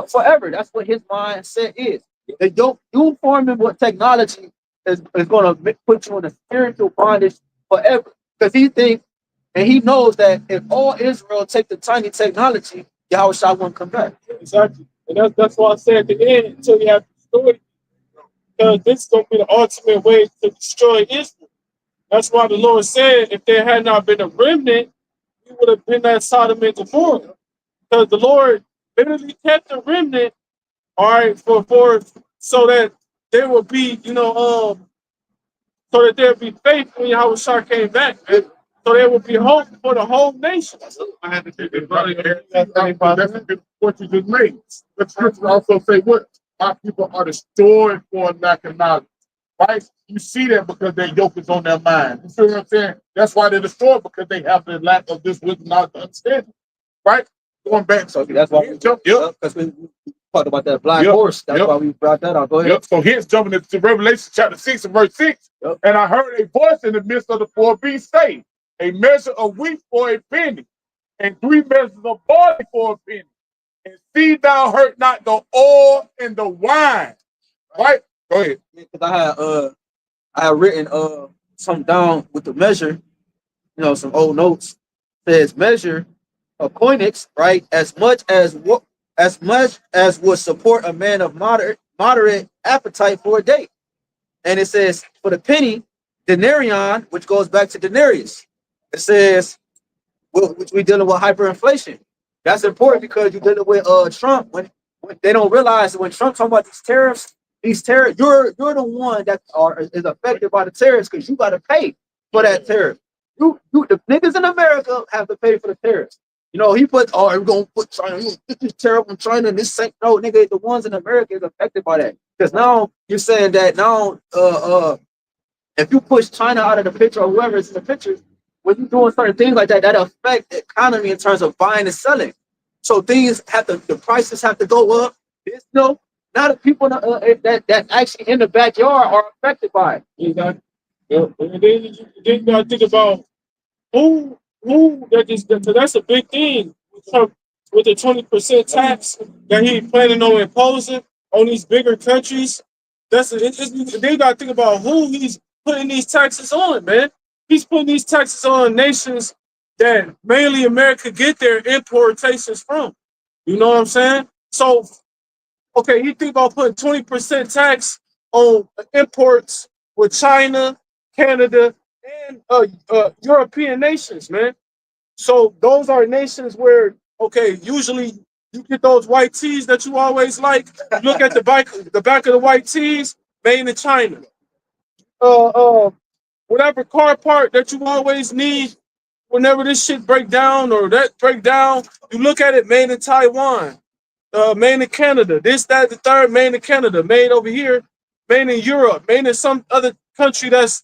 forever. That's what his mindset is. The yoke, you forming what technology is gonna put you in a spiritual bondage forever. Because he thinks and he knows that if all Israel take the tiny technology, Yahushua won't come back. Exactly. And that's why I said at the end, until you have destroyed, because this is going to be the ultimate way to destroy Israel. That's why the Lord said, if there had not been a remnant, we would have been at Sodom and Gomorrah. Because the Lord literally kept the remnant, all right, for so that there will be, so that there would be faith when Yahushua came back, man. So there will be hope for the whole nation. I had to take it, brother. That's a good point you just made. The scripture also say what? Our people are destroyed for lack of knowledge. Right? You see that because their yoke is on their mind. You see what I'm saying? That's why they're destroyed, because they have the lack of this wisdom, knowledge, understanding. Right? Going back. So that's why we because we talked about that black horse. That's why we brought that up. Go ahead. So here's jumping into Revelation chapter 6 and verse 6. And I heard a voice in the midst of the four beasts say, a measure of wheat for a penny, and 3 measures of barley for a penny. And see thou hurt not the oil and the wine. Right? Go ahead. Because I had written something down with the measure, some old notes. Says measure a coinage, right? As much as would support a man of moderate appetite for a day. And it says for the penny, denarion, which goes back to denarius. It says, which we dealing with hyperinflation. That's important because you're dealing with Trump. When they don't realize that when Trump talking about these tariffs, you're the one that is affected by the tariffs because you got to pay for that tariff. You the niggas in America have to pay for the tariffs. He put, we're gonna put China, this tariff on China, and this ain't no nigga. The ones in America is affected by that because now you're saying that now if you push China out of the picture or whoever is in the picture, when you're doing certain things like that, that affect the economy in terms of buying and selling. So the prices have to go up. Now the people that actually in the backyard are affected by it. Exactly. And then you got to think about who that's a big thing with the 20% tax that he planning on imposing on these bigger countries. Then you got to think about who he's putting these taxes on, man. He's putting these taxes on nations that mainly America get their importations from. You know what I'm saying? So, okay, you think about putting 20% tax on imports with China, Canada, and European nations, man. So those are nations where, okay, usually you get those white tees that you always like. You look at the back of the white tees, made in China. Whatever car part that you always need, whenever this shit break down or that break down, you look at it, made in Taiwan, made in Canada, this, that, the third, made in Canada, made over here, made in Europe, made in some other country that's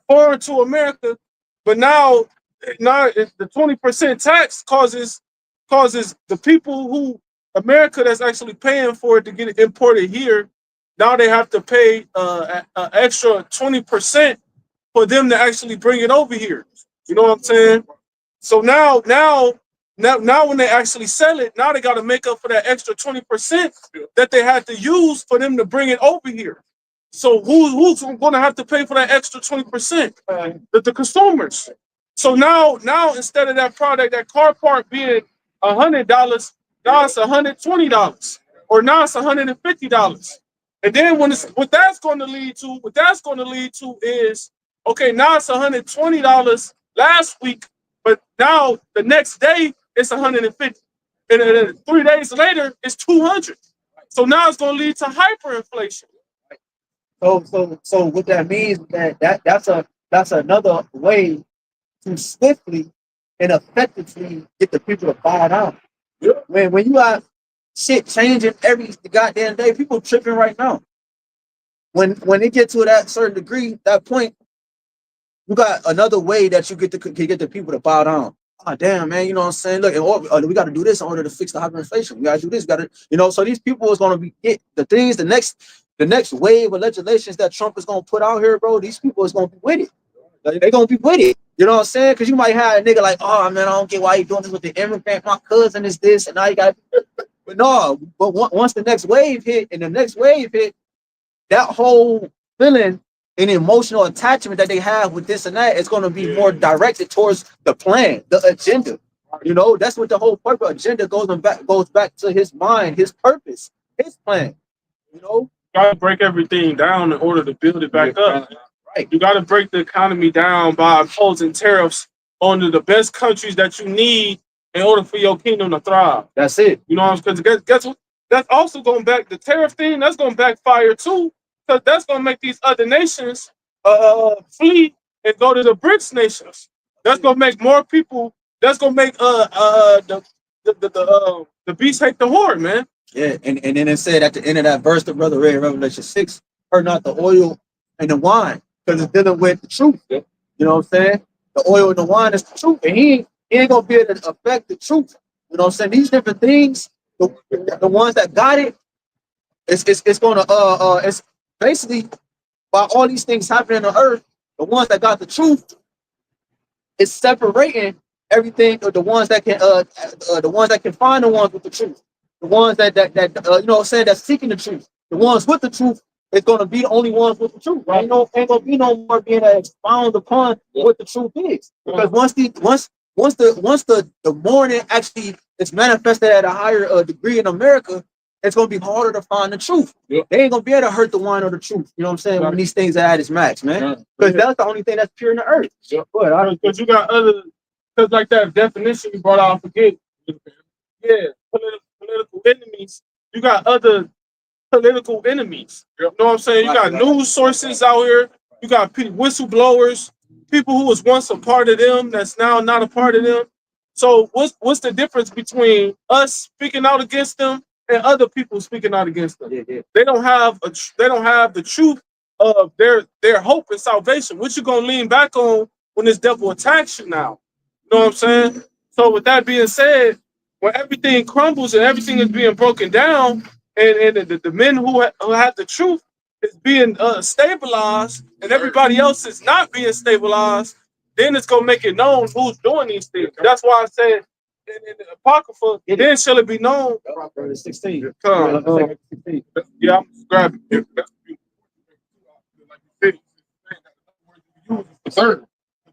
foreign to America. But now the 20% tax causes the people who America that's actually paying for it to get it imported here. Now they have to pay an extra 20% for them to actually bring it over here. You know what I'm saying? So now when they actually sell it, now they got to make up for that extra 20% that they had to use for them to bring it over here. So who's going to have to pay for that extra 20%? The consumers. So now instead of that product, that car part being $100, now it's $120, or now it's $150. And then what that's going to lead to is, okay, now it's $120 last week, but now the next day it's 150, and then 3 days later it's 200. So now it's going to lead to hyperinflation. So what that means is that's another way to swiftly and effectively get the people to buy it out. Yeah. When you got shit changing every goddamn day, people tripping right now. When it get to that certain degree, that point, you got another way that you get the people to bow down. Oh damn, man, you know what I'm saying? Look, we got to do this in order to fix the hyperinflation. We got to do this. We got to, so these people is going to get the things. The next wave of legislations that Trump is going to put out here, bro. These people is going to be with it. Like, they're going to be with it. You know what I'm saying? Because you might have a nigga like, oh man, I don't get why you doing this with the immigrant. My cousin is this, and now you got. But no, but once the next wave hit, that whole feeling and emotional attachment that they have with this and that is going to be more directed towards the plan, the agenda. That's what the whole purpose agenda goes back to his mind, his purpose, his plan. You got to break everything down in order to build it back up. Right. You got to break the economy down by imposing tariffs on the best countries that you need in order for your kingdom to thrive. That's it. You know what I'm saying? Because guess what? That's also going back, the tariff thing, that's going to backfire too, because that's going to make these other nations flee and go to the BRICS nations. That's going to make more people, that's going to make the beast hate the horde, man. Yeah, and then it said at the end of that verse, the brother read Revelation 6, hurt not the oil and the wine, because it's dealing with the truth. You know what I'm saying? The oil and the wine is the truth, and he ain't gonna be able to affect the truth. You know what I'm saying? These different things, the ones that got it, it's gonna it's basically, by all these things happening on earth, the ones that got the truth is separating everything, or the ones that can find the ones with the truth. The ones that you know what I'm saying, that's seeking the truth. The ones with the truth is going to be the only ones with the truth. Right? Ain't going to be no more being expound upon what the truth is. Because once the morning actually is manifested at a higher degree in America, it's going to be harder to find the truth. They ain't going to be able to hurt the wine or the truth. You know what I'm saying? When these things are at its max, man. Because that's the only thing that's pure in the earth. Because you got other, because like that definition you brought out, I forget. Yeah, political enemies. You got other political enemies. You know what I'm saying? You got news sources out here. You got whistleblowers, people who was once a part of them that's now not a part of them. So what's the difference between us speaking out against them and other people speaking out against them? They don't have the truth of their hope and salvation. What you gonna lean back on when this devil attacks you now? You know what I'm saying? So with that being said, when everything crumbles and everything is being broken down, and the men who have the truth is being stabilized, and everybody else is not being stabilized, then it's gonna make it known who's doing these things. That's why I said in the Apocrypha, then shall it be known. 16. Yeah, I'm grabbing it.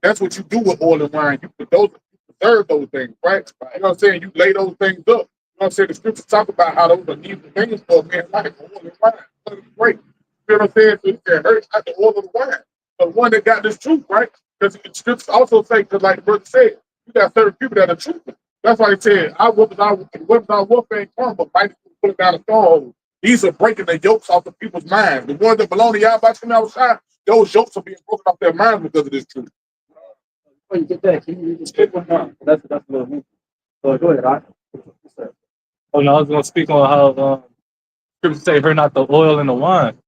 That's what you do with oil and wine. You preserve those things, right? You know what I'm saying? You lay those things up. You know what I'm saying? The scriptures talk about how those are needful things for a man like oil and wine. Great. You know what I'm saying? So you can hurt like the oil and wine. The one that got this truth, right? Because the scriptures also say, because like the brother said, you got certain people that are truthful. That's why he said, our warfare ain't come, but mighty people pulling down a stronghold. These are breaking the yokes off the people's minds. The ones that belong to YAHWASHI outside, those yokes are being broken off their minds because of this truth. Before you get that, can you read the script one more? That's a little movie. So go ahead, right? Oh no, I was gonna speak on how scripture say, "Hurt not the oil and the wine."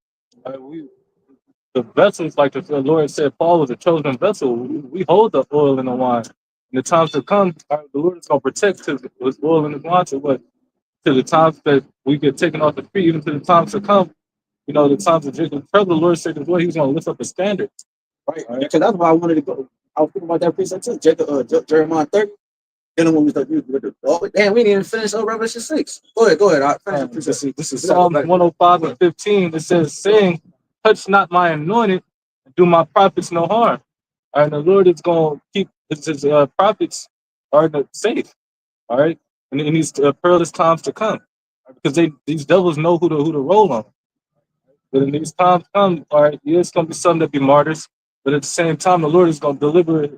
The vessels, like the Lord said, Paul was a chosen vessel. We hold the oil and the wine. In the times to come, the Lord is gonna protect his oil and his wine to the times that we get taken off the feet, even to the times to come. You know, the times of Jacob trouble, the Lord said the Lord, he's gonna lift up the standard. Right. Because that's why I wanted to go. I was thinking about that precept too. Jeremiah 30. Dealing with the oh damn, we didn't even finish Revelation 6. Go ahead. I finish the precept. This is Psalm 105 and 15. It says, saying, touch not my anointed, and do my prophets no harm. And the Lord is going to keep his prophets are safe. All right. And in these perilous times to come. Because these devils know who to roll on. But in these times come, all right, yeah, it's going to be some that be martyrs. But at the same time, the Lord is going to deliver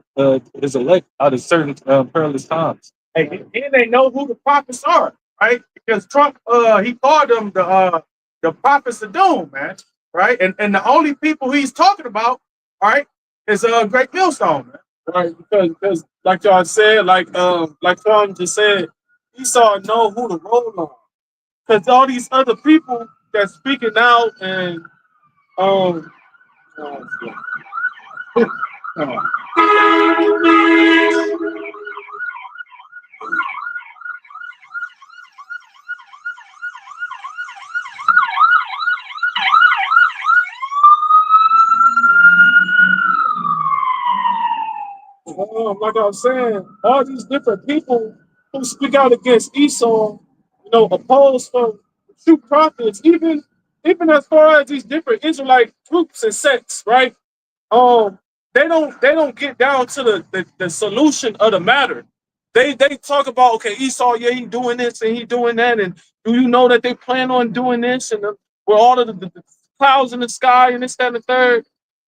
his elect out of certain perilous times. Hey, and they know who the prophets are, right? Because Trump, he called them the prophets of doom, man, right? And the only people he's talking about, all right, is Great Millstone, man. Right, because like y'all said, like Sean just said, Esau know who to roll on. Because all these other people that's speaking out and like I was saying, all these different people who speak out against Esau, you know, opposed from true prophets, even as far as these different Israelite groups and sects, right? They don't get down to the solution of the matter. They talk about, okay, Esau, yeah, he doing this and he doing that, and do you know that they plan on doing this and with all of the clouds in the sky and this, that, and the third,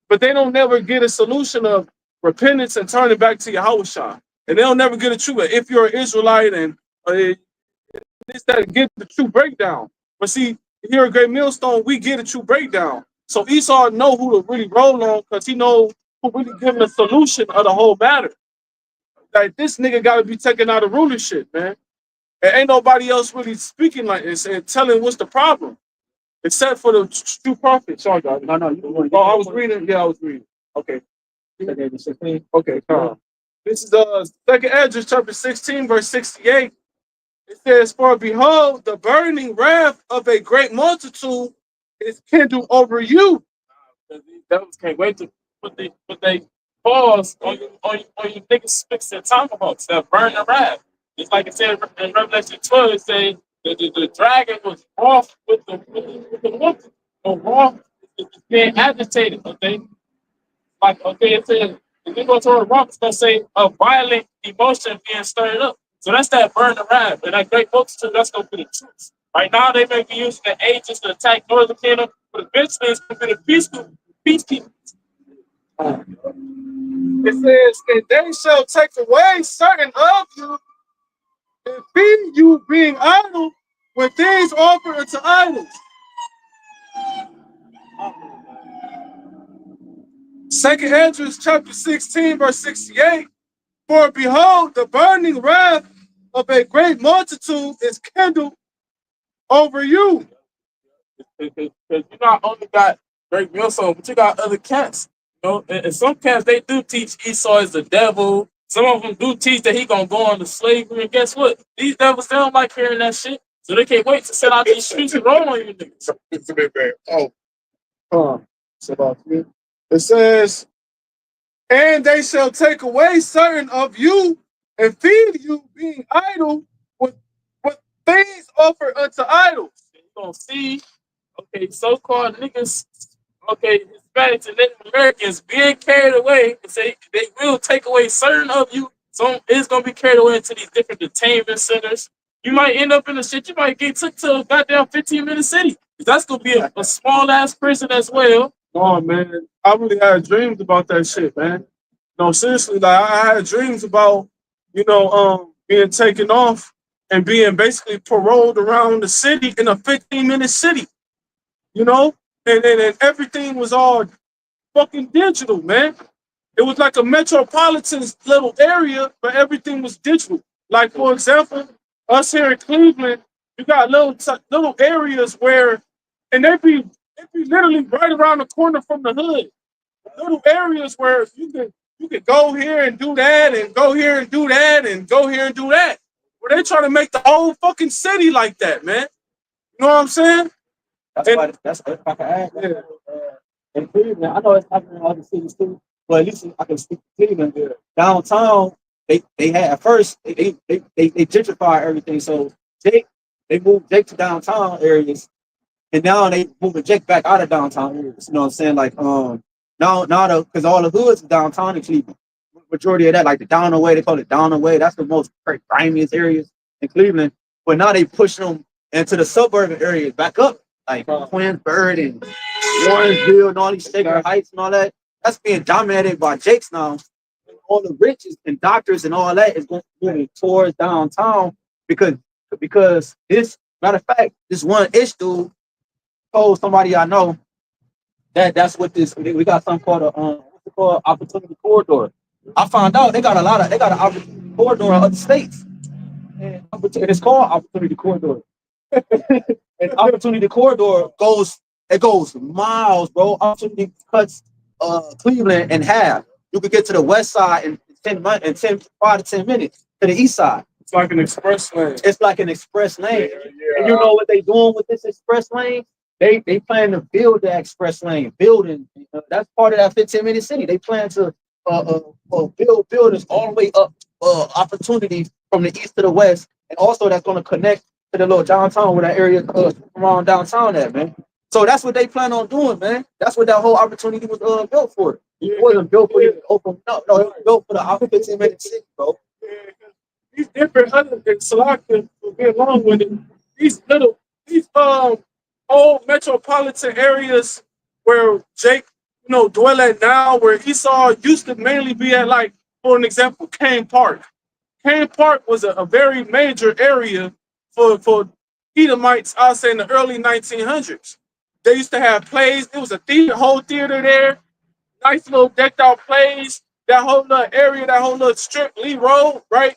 but they don't never get a solution of repentance and turning back to Yahawashi. And they'll never get a true, if you're an Israelite and it's that get the true breakdown. But see, here at Great Millstone, we get a true breakdown. So Esau know who to really roll on because he know who really giving the solution of the whole matter. Like this nigga gotta be taken out of rulership, man. And ain't nobody else really speaking like this and telling what's the problem. Except for the true prophet. Sorry, guys. No, oh, I was reading. Yeah, I was reading. Okay. Okay, this is the second Ezra, chapter 16, verse 68. It says, for behold, the burning wrath of a great multitude is kindled over you. These devils can't wait to put they pause on you niggas fix their tomahawks that burn the wrath. It's like it said in Revelation 12, it says the dragon was wroth with the multitude. The wrath is being agitated, okay? Like, okay, it says, if you go to a rock, it's going to say a violent emotion being stirred up. So that's that burn the wrath. And that great multitude, that's going to be the troops. Right now, they may be using the agents to attack Northern Kingdom, but eventually it's going to be the peace people. It says, and they shall take away certain of you and feed you being idle with things offered unto idols. Second Ezra chapter 16, verse 68. For behold, the burning wrath of a great multitude is kindled over you. Because you not only got Great Millstone, but you got other camps. You know, in some camps they do teach Esau is the devil. Some of them do teach that he gonna go into slavery. And guess what? These devils, they don't like hearing that shit. So they can't wait to set out these streets and roll on you niggas. It says, and they shall take away certain of you and feed you being idle with things offered unto idols. You're gonna see, okay, so-called niggas, okay, Hispanics and Native Americans being carried away and say they will take away certain of you. So it's gonna be carried away into these different detainment centers. You might end up in a shit, you might get took to a goddamn 15-minute city. That's gonna be a small ass prison as well. Oh man, I really had dreams about that shit, man. No, seriously, like I had dreams about, you know, being taken off and being basically paroled around the city in a 15-minute city, you know, and everything was all fucking digital, man. It was like a metropolitan little area, but everything was digital. Like, for example, us here in Cleveland, you got little areas where, and they be literally right around the corner from the hood. Little areas where you could go here and do that, and go here and do that, and go here and do that. Where they trying to make the whole fucking city like that, man. You know what I'm saying? That's if I can add. Yeah. In Cleveland, I know it's happening in other cities too. but at least I can speak to Cleveland. There. Downtown, they had at first they gentrified everything. So Jake, they moved Jake to downtown areas, and now they moving Jake back out of downtown areas. You know what I'm saying? Like now because all the hoods are downtown in Cleveland. Majority of that, like the Downaway, they call it Downaway. That's the most grimiest areas in Cleveland. But now they push them into the suburban areas back up, like Quinsburg and Warrensville and all these Shaker Heights and all that. That's being dominated by Jakes now. And all the riches and doctors and all that is going towards downtown because this, matter of fact, this one ish dude told somebody I know that's what this, we got something called a what's it called, opportunity corridor. I found out they got an opportunity corridor in other states, and it's called opportunity corridor. And opportunity corridor goes miles, bro. Opportunity cuts Cleveland in half. You could get to the west side in 5 to 10 minutes to the east side. It's like an express lane. It's like an express lane. Yeah. And you know what they doing with this express lane? They plan to build the express lane, building. That's part of that 15-minute city. They plan to build buildings all the way up opportunity from the east to the west, and also that's going to connect to the little downtown where that area around downtown at, man. So that's what they plan on doing, man. That's what that whole opportunity was built for. It wasn't built for open. No, it was built for the 15-minute city, bro. Yeah, these different other Salakia will be along with it. These old metropolitan areas where Jake, dwell at now, where Esau used to mainly be at, like, for an example, Kane Park. Kane Park was a very major area for Edomites, I'll say, in the early 1900s. They used to have plays. It was a whole theater there, nice little decked out plays. That whole little area, that whole little strip, Lee Road, right?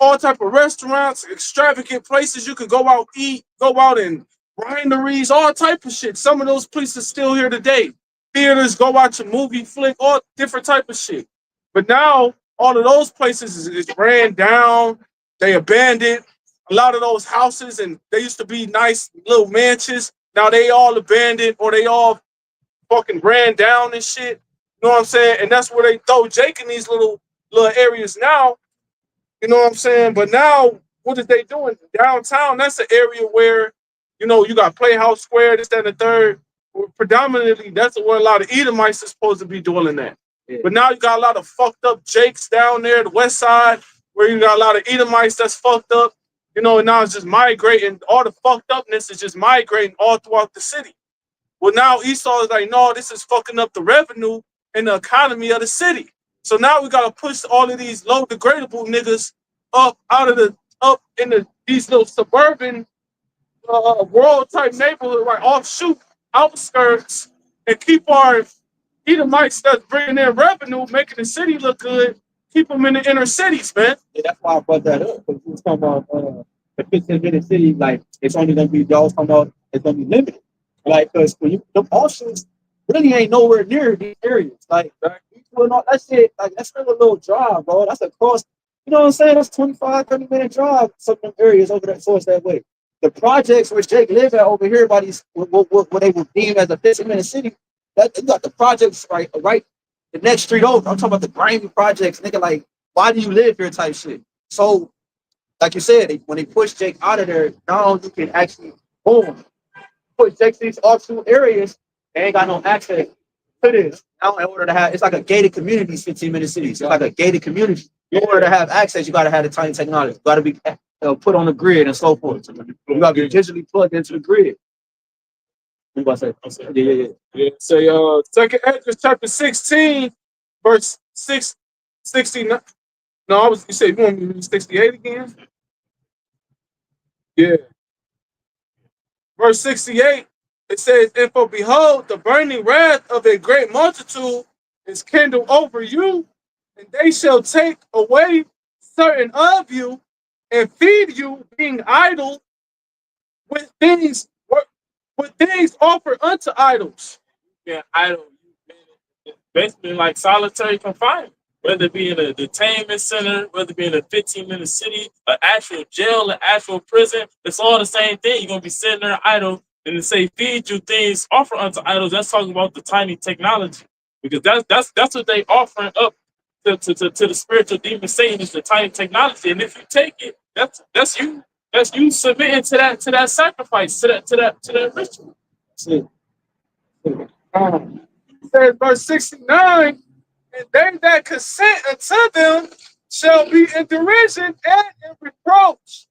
All type of restaurants, extravagant places you can go out eat, go out and wineries, all type of shit. Some of those places still here today. Theaters, go watch a movie, flick, all different type of shit. But now all of those places is ran down. They abandoned. A lot of those houses, and they used to be nice little mansions. Now they all abandoned, or they all fucking ran down and shit. You know what I'm saying? And that's where they throw Jake in these little areas now. You know what I'm saying? But now, what is they doing? Downtown, that's an area where, you got Playhouse Square, this, that, and the third. Predominantly, that's where a lot of Edomites are supposed to be dwelling at. Yeah. But now you got a lot of fucked up Jakes down there, the west side, where you got a lot of Edomites that's fucked up. And now it's just migrating. All the fucked upness is just migrating all throughout the city. Well, now Esau is like, no, this is fucking up the revenue and the economy of the city. So now we gotta push all of these low degradable niggas up these little suburban world type neighborhood, right, offshoot outskirts, and keep our Edomites that's bringing in revenue, making the city look good, keep them in the inner cities, man. Yeah, that's why I brought that up, because we was talking about the 15-minute city, like it's only gonna be, y'all talking about it's gonna be limited. Like, because when the offshoots really ain't nowhere near these areas. Like, that shit, like, that's still a little drive, bro. That's across, you know what I'm saying? That's 25, 30-minute drive, some of them areas over that source that way. The projects where Jake live at over here by these, what they would deem as a 15-minute city, that you got the projects right the next street over. I'm talking about the grimy projects, nigga, like, why do you live here type shit? So, like you said, when they push Jake out of there, now you can actually, boom, push Jake to these offshoot areas. They ain't got no access to this. Now, in order to have, it's like a gated community, 15-minute cities. It's like a gated community. In order to have access, you got to have the tiny technology. You got to be put on the grid and so forth. You got to be digitally plugged into the grid. What you about to say? Yeah. Say, 2nd Ezra chapter 16, verse 69. No, you said you want me to read 68 again? Yeah. Verse 68, it says, and for behold, the burning wrath of a great multitude is kindled over you, and they shall take away certain of you and feed you, being idle, with things offered unto idols. Yeah, idle. Basically like solitary confinement, whether it be in a detainment center, whether it be in a 15-minute city, an actual jail, an actual prison. It's all the same thing. You're going to be sitting there idle, and to say feed you things offered unto idols, that's talking about the tiny technology. because that's what they offering up to the spiritual demon Satan is the tiny technology. And if you take it, that's you submitting to that sacrifice, to that ritual. See, it says verse 69, and they that consent unto them shall be in derision and in reproach.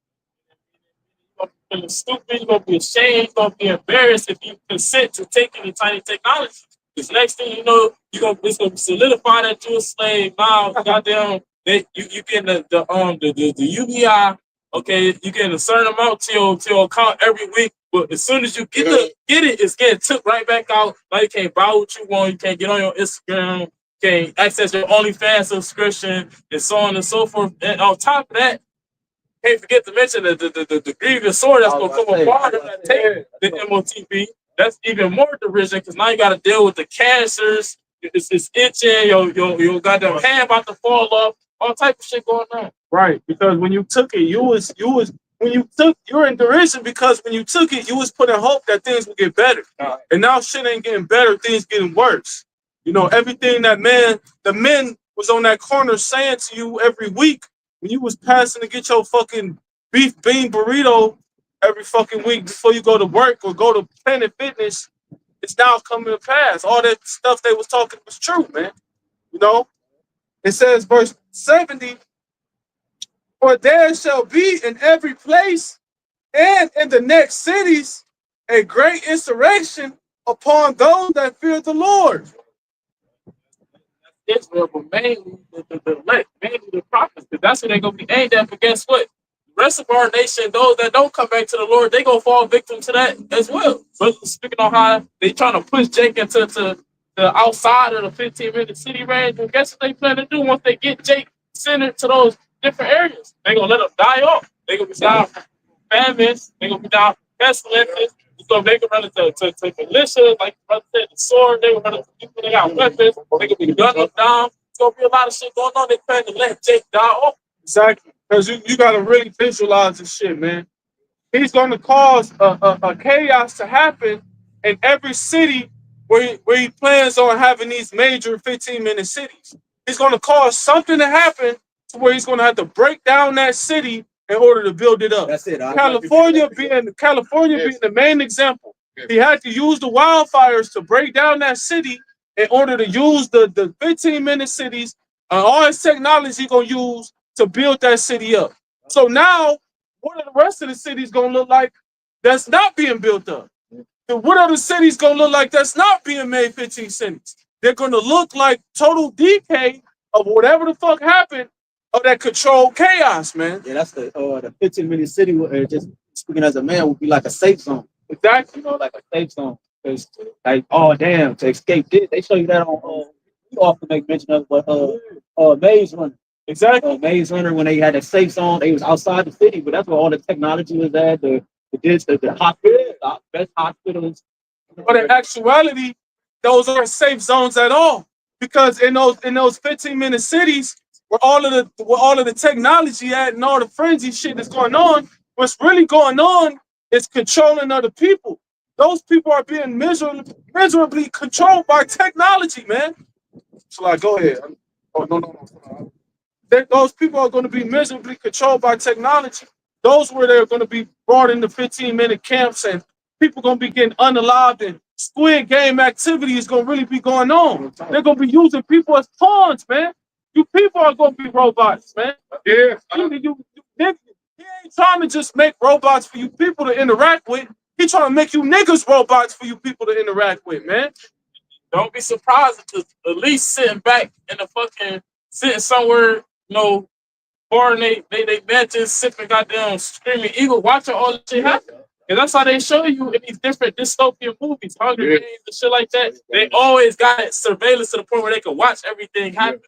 You're gonna be feeling stupid, you're gonna be ashamed, you're gonna be embarrassed if you consent to taking the tiny technology. Because next thing you know, it's gonna solidify that you're a slave. Now, goddamn, you getting the UBI. Okay, you getting a certain amount to your account every week, but as soon as you get it, it's getting took right back out. Now you can't buy what you want, you can't get on your Instagram, you can't access your OnlyFans subscription, and so on and so forth. And on top of that, can't forget to mention the grievous sword that's gonna come apart of that tape, the MOTP. That's even more derision because now you got to deal with the cancers. It's itching. Your goddamn hand about to fall off. All type of shit going on. Right, because when you took it, you're in derision because when you took it, you was putting hope that things would get better. And now shit ain't getting better, things getting worse. You know, everything that the men was on that corner saying to you every week when you was passing to get your fucking beef bean burrito every fucking week before you go to work or go to Planet Fitness, it's now coming to pass. All that stuff they was talking was true, man. You know? It says, verse 70, for there shall be in every place and in the next cities a great insurrection upon those that fear the Lord. Israel, but mainly the elect, mainly the prophets, because that's what they're going to be aimed at. But guess what? The rest of our nation, those that don't come back to the Lord, they going to fall victim to that as well. But speaking on how they trying to push Jake into the outside of the 15-minute city range, and guess what they plan to do once they get Jake centered to those different areas? They're going to let them die off. They're going to be down from famines. They're going to be down from pestilences. So they can run into militia, like brother said, the sword. They can run into people that got weapons. They can be gunning them down. It's going to be a lot of shit going on. They plan to let Jake die off. Exactly. Because you got to really visualize this shit, man. He's going to cause a chaos to happen in every city where he plans on having these major 15-minute cities. He's going to cause something to happen to where he's going to have to break down that city in order to build it up. That's it. California being the main example. He had to use the wildfires to break down that city in order to use the 15-minute cities and all his technology going to use to build that city up. So now, what are the rest of the cities going to look like that's not being built up? And what are the cities going to look like that's not being made 15 cities? They're going to look like total decay of whatever the fuck happened of that controlled chaos, man. Yeah, that's the 15-minute city. Just speaking as a man, would be like a safe zone. Exactly. You know, like a safe zone. Because, like, oh damn, to escape this, they show you that on. We often make mention of, but Maze Runner. Exactly. Maze Runner, when they had a safe zone, they was outside the city, but that's where all the technology was at. The hospitals, the best hospitals. But in actuality, those aren't safe zones at all, because in those 15-minute cities where all of the technology at and all the frenzy shit that's going on, what's really going on is controlling other people. Those people are being miserably controlled by technology, man. So like, go ahead. Oh no. Those people are going to be miserably controlled by technology. Those where they're going to be brought into 15-minute camps and people going to be getting unalived and Squid Game activity is going to really be going on. They're going to be using people as pawns, man. You people are going to be robots, man. Yeah. He ain't trying to just make robots for you people to interact with. He's trying to make you niggas robots for you people to interact with, man. Don't be surprised if at least sitting back in the sitting somewhere, you know, or they benches, sipping goddamn Screaming Eagle, watching all this shit happen. And that's how they show you in these different dystopian movies, Hunger Games and shit like that. They always got surveillance to the point where they can watch everything happen.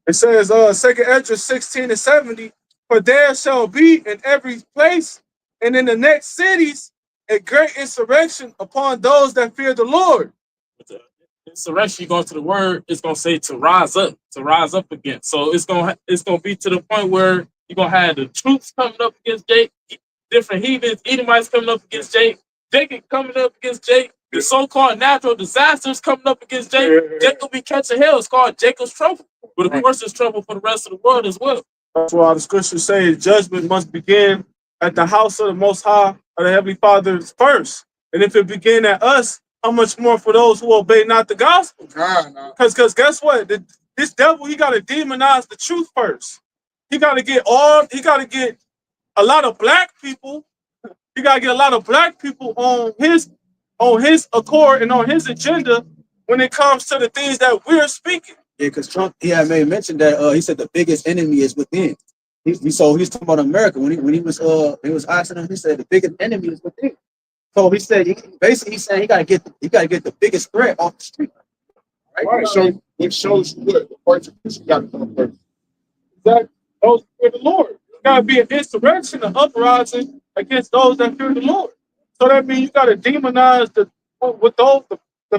It says, 2nd Ezra 16 and 70, for there shall be in every place and in the next cities a great insurrection upon those that fear the Lord. Insurrection, you go to the word, it's gonna say to rise up again. So it's gonna be to the point where you're gonna have the troops coming up against Jake, different heathens, Edomites coming up against Jake, Jacob coming up against Jake, the so-called natural disasters coming up against Jacob be catching hell. It's called Jacob's trouble. But of course, it's trouble for the rest of the world as well. That's why the scriptures say judgment must begin at the house of the Most High, of the Heavenly Father first. And if it begin at us, how much more for those who obey not the gospel? Because guess what? This devil, he got to demonize the truth first. He got to get a lot of black people. He got to get a lot of black people on his accord and on his agenda when it comes to the things that we're speaking. Yeah, because Trump, he had made mention that he said the biggest enemy is within. So he's talking about America when he was asking him. He said the biggest enemy is within. So he said basically he's saying he gotta get the biggest threat off the street. Right. So it shows you what the persecution got to come first. That those fear the Lord. You gotta be an insurrection, an uprising against those that fear the Lord. So that means you gotta demonize the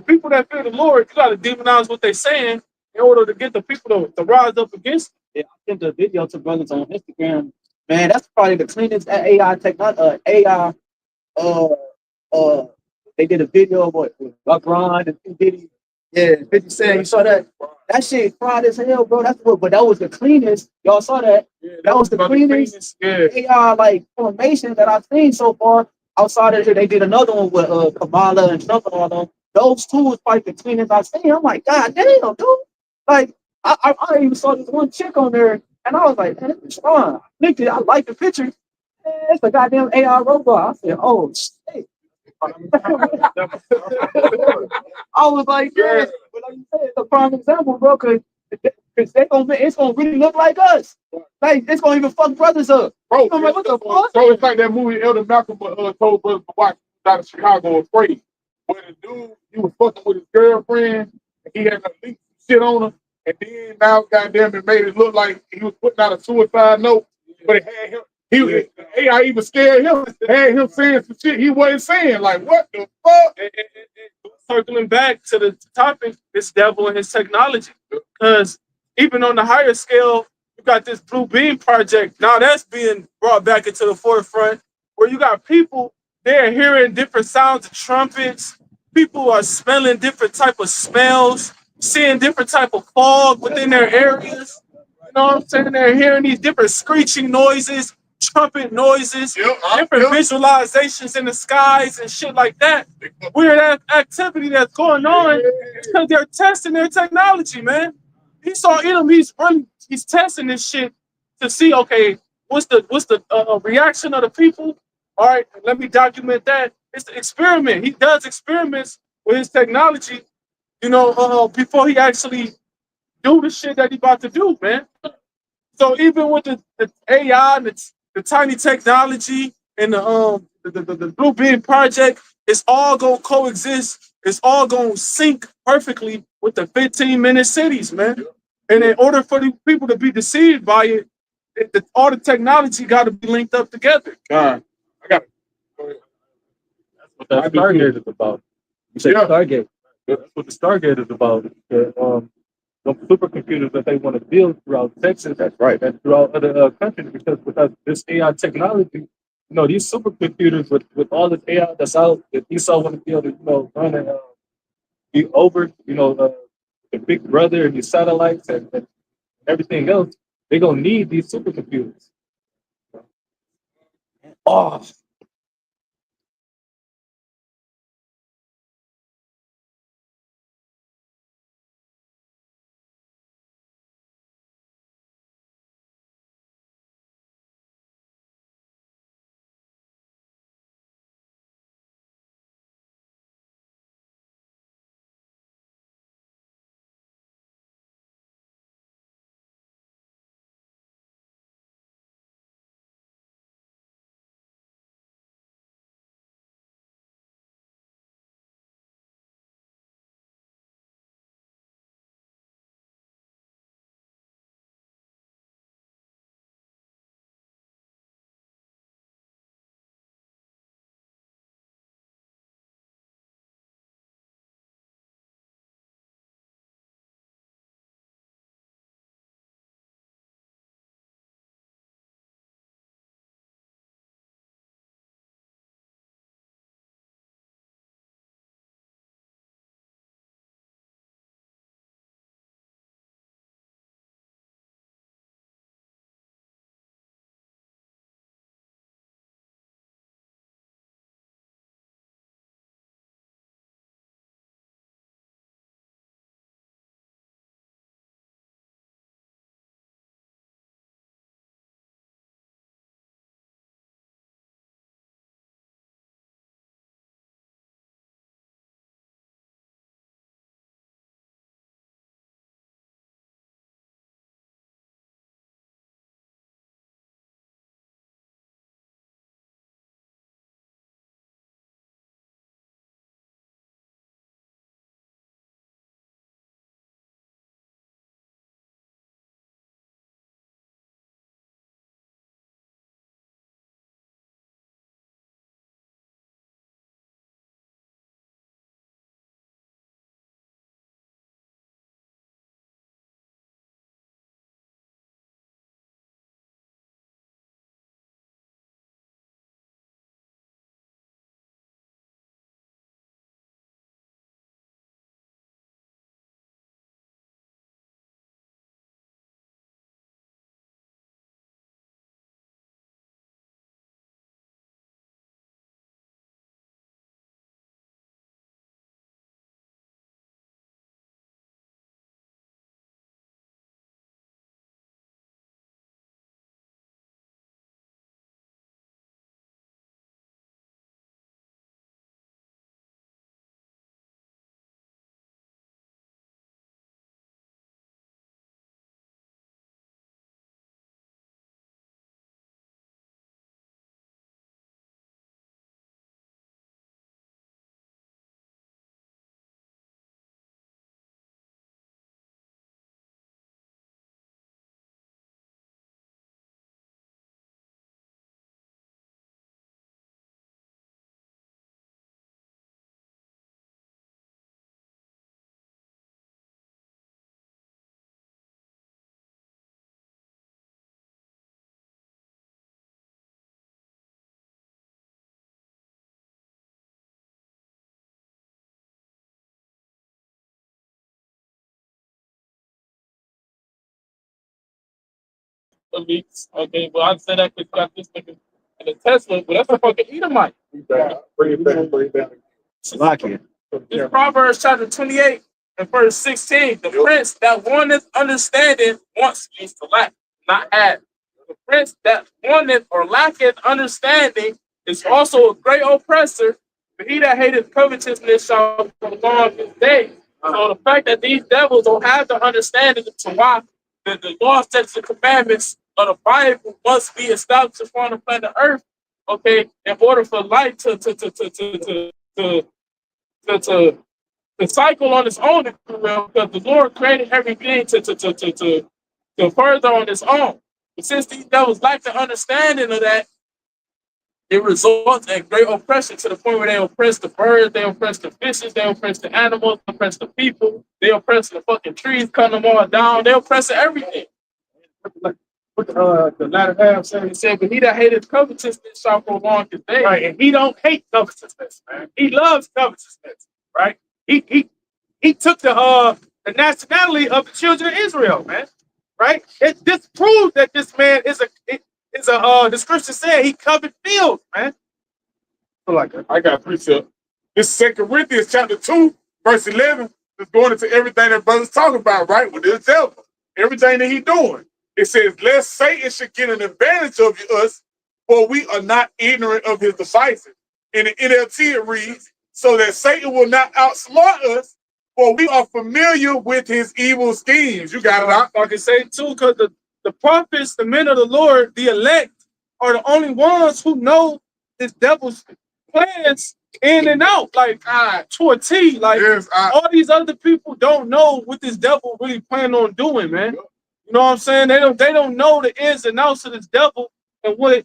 people that fear the Lord. You gotta demonize what they're saying in order to get the people to rise up against it. Yeah, I sent a video to brothers on Instagram. Man, that's probably the cleanest AI technology. AI. They did a video of what LeBron and Diddy. Yeah, 50 Cent. You saw that? That shit fried as hell, bro. But that was the cleanest. Y'all saw that? Yeah, That was the cleanest AI like formation that I've seen so far. Outside of here, they did another one with Kamala and Trump and all them. Those two was like the cleanest I've seen. I'm like, God damn, dude. Like, I even saw this one chick on there, and I was like, man, it's fun. I like the picture. Man, it's a goddamn AI robot. I said, oh shit. I was like, yeah, but like you said, it's a prime example, bro, because it's gonna really look like us. Like it's gonna even fuck brothers up. Bro, I'm like, what the fuck? so it's like that movie Elder Malcolm told brothers to watch out of Chicago Afraid. Where the dude, he was fucking with his girlfriend, and he had to leak shit on her, and then now goddamn it made it look like he was putting out a suicide note, but it had him. AI even scared him, had him saying some shit he wasn't saying. Like, what the fuck? Circling back to the topic, this devil and his technology. Because even on the higher scale, you got this Blue Beam project. Now that's being brought back into the forefront, where you got people, they're hearing different sounds of trumpets. People are smelling different type of smells, seeing different type of fog within their areas. You know what I'm saying? They're hearing these different screeching noises, trumpet noises, different visualizations in the skies and shit like that. Weird activity that's going on because they're testing their technology, man. He saw Edom, he's testing this shit to see, okay, what's the reaction of the people? All right, let me document that. It's an experiment. He does experiments with his technology, before he actually do the shit that he about to do, man. So even with the AI and the tiny technology and the Blue Beam project, it's all gonna coexist. It's all gonna sync perfectly with the 15-minute cities, man. And in order for the people to be deceived by it, all the technology got to be linked up together. God, I got it. Go ahead. That's what that Stargate is about. You said Stargate. That's what the Stargate is about. The supercomputers that they want to build throughout Texas, that's right, and throughout other countries, because this AI technology, these supercomputers with all this AI that's out, that Esau want to be able to, run and be over, the Big Brother and these satellites and everything else, they're gonna need these supercomputers. Oh, elites. Okay, well I said that because got this nigga in the Tesla, but that's a fucking Edomite. Bring it back. Bring it back. Salakia. This Proverbs chapter 28 and verse 16. The prince that wanteth understanding wants means to lack, not have. The prince that wanteth or lacketh understanding is also a great oppressor, but he that hateth covetousness shall prolong his days. So the fact that these devils don't have the understanding to why the law, statutes, and commandments of the Bible must be established upon the planet Earth, okay, in order for life to cycle on its own, if you will, because the Lord created everything to further on its own. But since these devils lack the understanding of that, it results in great oppression to the point where they oppress the birds, they oppress the fishes, they oppress the animals, they oppress the people, they oppress the fucking trees, cut them all down, they oppress everything. What the latter half said. He said, but he that hateth covetousness shall prolong his days. Right, and he don't hate covetousness, man. He loves covetousness, right? He took the nationality of the children of Israel, man. Right? This proves that this man is the scripture said he covered fields, man. So like I got a precept. This 2 Corinthians chapter 2, verse 11 is going into everything that brother's talking about, right? With this devil, everything that he's doing. It says, lest Satan should get an advantage of us, for we are not ignorant of his devices. In the NLT it reads, so that Satan will not outsmart us, for we are familiar with his evil schemes. You got it out. I can say too, because the prophets, the men of the Lord, the elect, are the only ones who know this devil's plans in and out, like to a T. Like Yes, all these other people don't know what this devil really plan on doing, man. You know what I'm saying? They don't know the ins and outs of this devil and what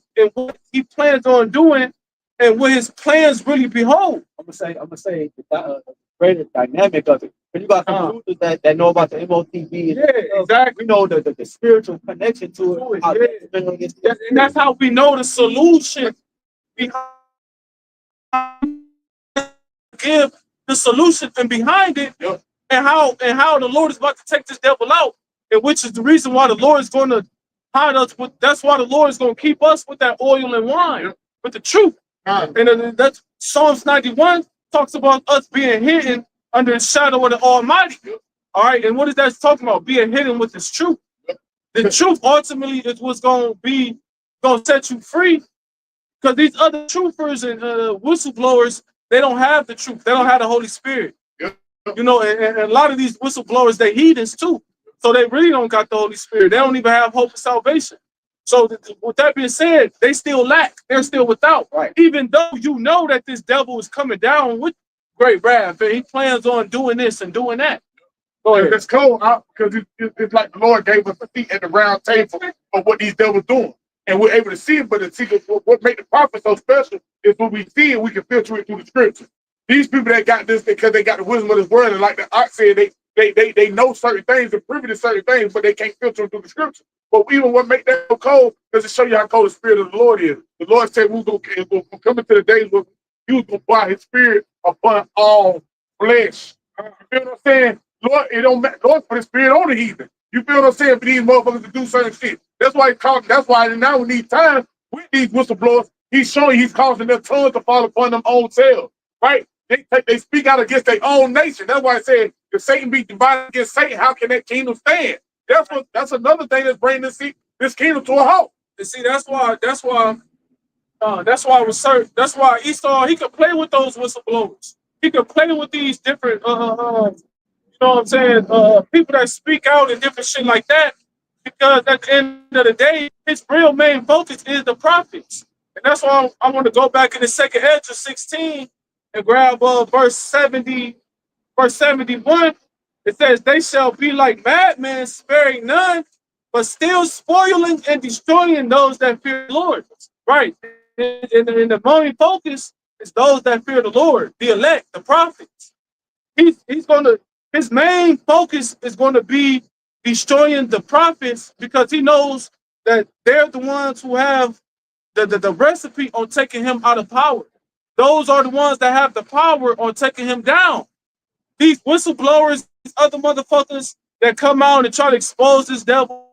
he plans on doing and what his plans really behold. I'm gonna say the greater dynamic of it. But you got some users that know about the MOTV. Yeah, exactly. We know the spiritual connection to it. And that's how we know the solution behind give the solution and behind it, and how the Lord is about to take this devil out, and which is the reason why the Lord is going to hide us with. That's why the Lord is going to keep us with that oil and wine, with the truth. And that's Psalms 91 talks about us being hidden under the shadow of the Almighty. All right, and what is that talking about? Being hidden with this truth. The truth ultimately is what's going to set you free, because these other truthers and whistleblowers, they don't have the truth. They don't have the Holy Spirit. You know, and a lot of these whistleblowers, they heathens too. So they really don't got the Holy Spirit. They don't even have hope of salvation. So with that being said, they still lack. They're still without. Right. Even though you know that this devil is coming down with great wrath, and he plans on doing this and doing that. Go ahead. It's cool, because it's like the Lord gave us a seat at the round table of what these devils doing. And we're able to see it, but to see what makes the prophet so special is when we see it, we can filter it through the scripture. These people that got this because they got the wisdom of this word, and like the ox said, they know certain things and privy to certain things, but they can't filter them through the scripture. But even what make that so cold, because it show you how cold the spirit of the Lord is. The Lord said we're going to come into the days where he was going to pour his spirit upon all flesh. You feel what I'm saying? Lord, it don't matter. Lord put his spirit on the heathen. You feel what I'm saying? For these motherfuckers to do certain shit. That's why that's why now we need time with these whistleblowers. He's showing he's causing their tongues to fall upon them own selves. Right? They speak out against their own nation. That's why I said if Satan be divided against Satan, how can that kingdom stand? That's another thing that's bringing this kingdom to a halt. And see, that's why Esau, he could play with those whistleblowers. He could play with these different you know what I'm saying, people that speak out and different shit like that, because at the end of the day, his real main focus is the prophets. And that's why I want to go back in the second Ezra 16 and grab verse 70, verse 71. It says, they shall be like madmen, sparing none, but still spoiling and destroying those that fear the Lord. Right. And the main focus is those that fear the Lord, the elect, the prophets. His main focus is going to be destroying the prophets, because he knows that they're the ones who have the recipe on taking him out of power. Those are the ones that have the power on taking him down. These whistleblowers, these other motherfuckers that come out and try to expose this devil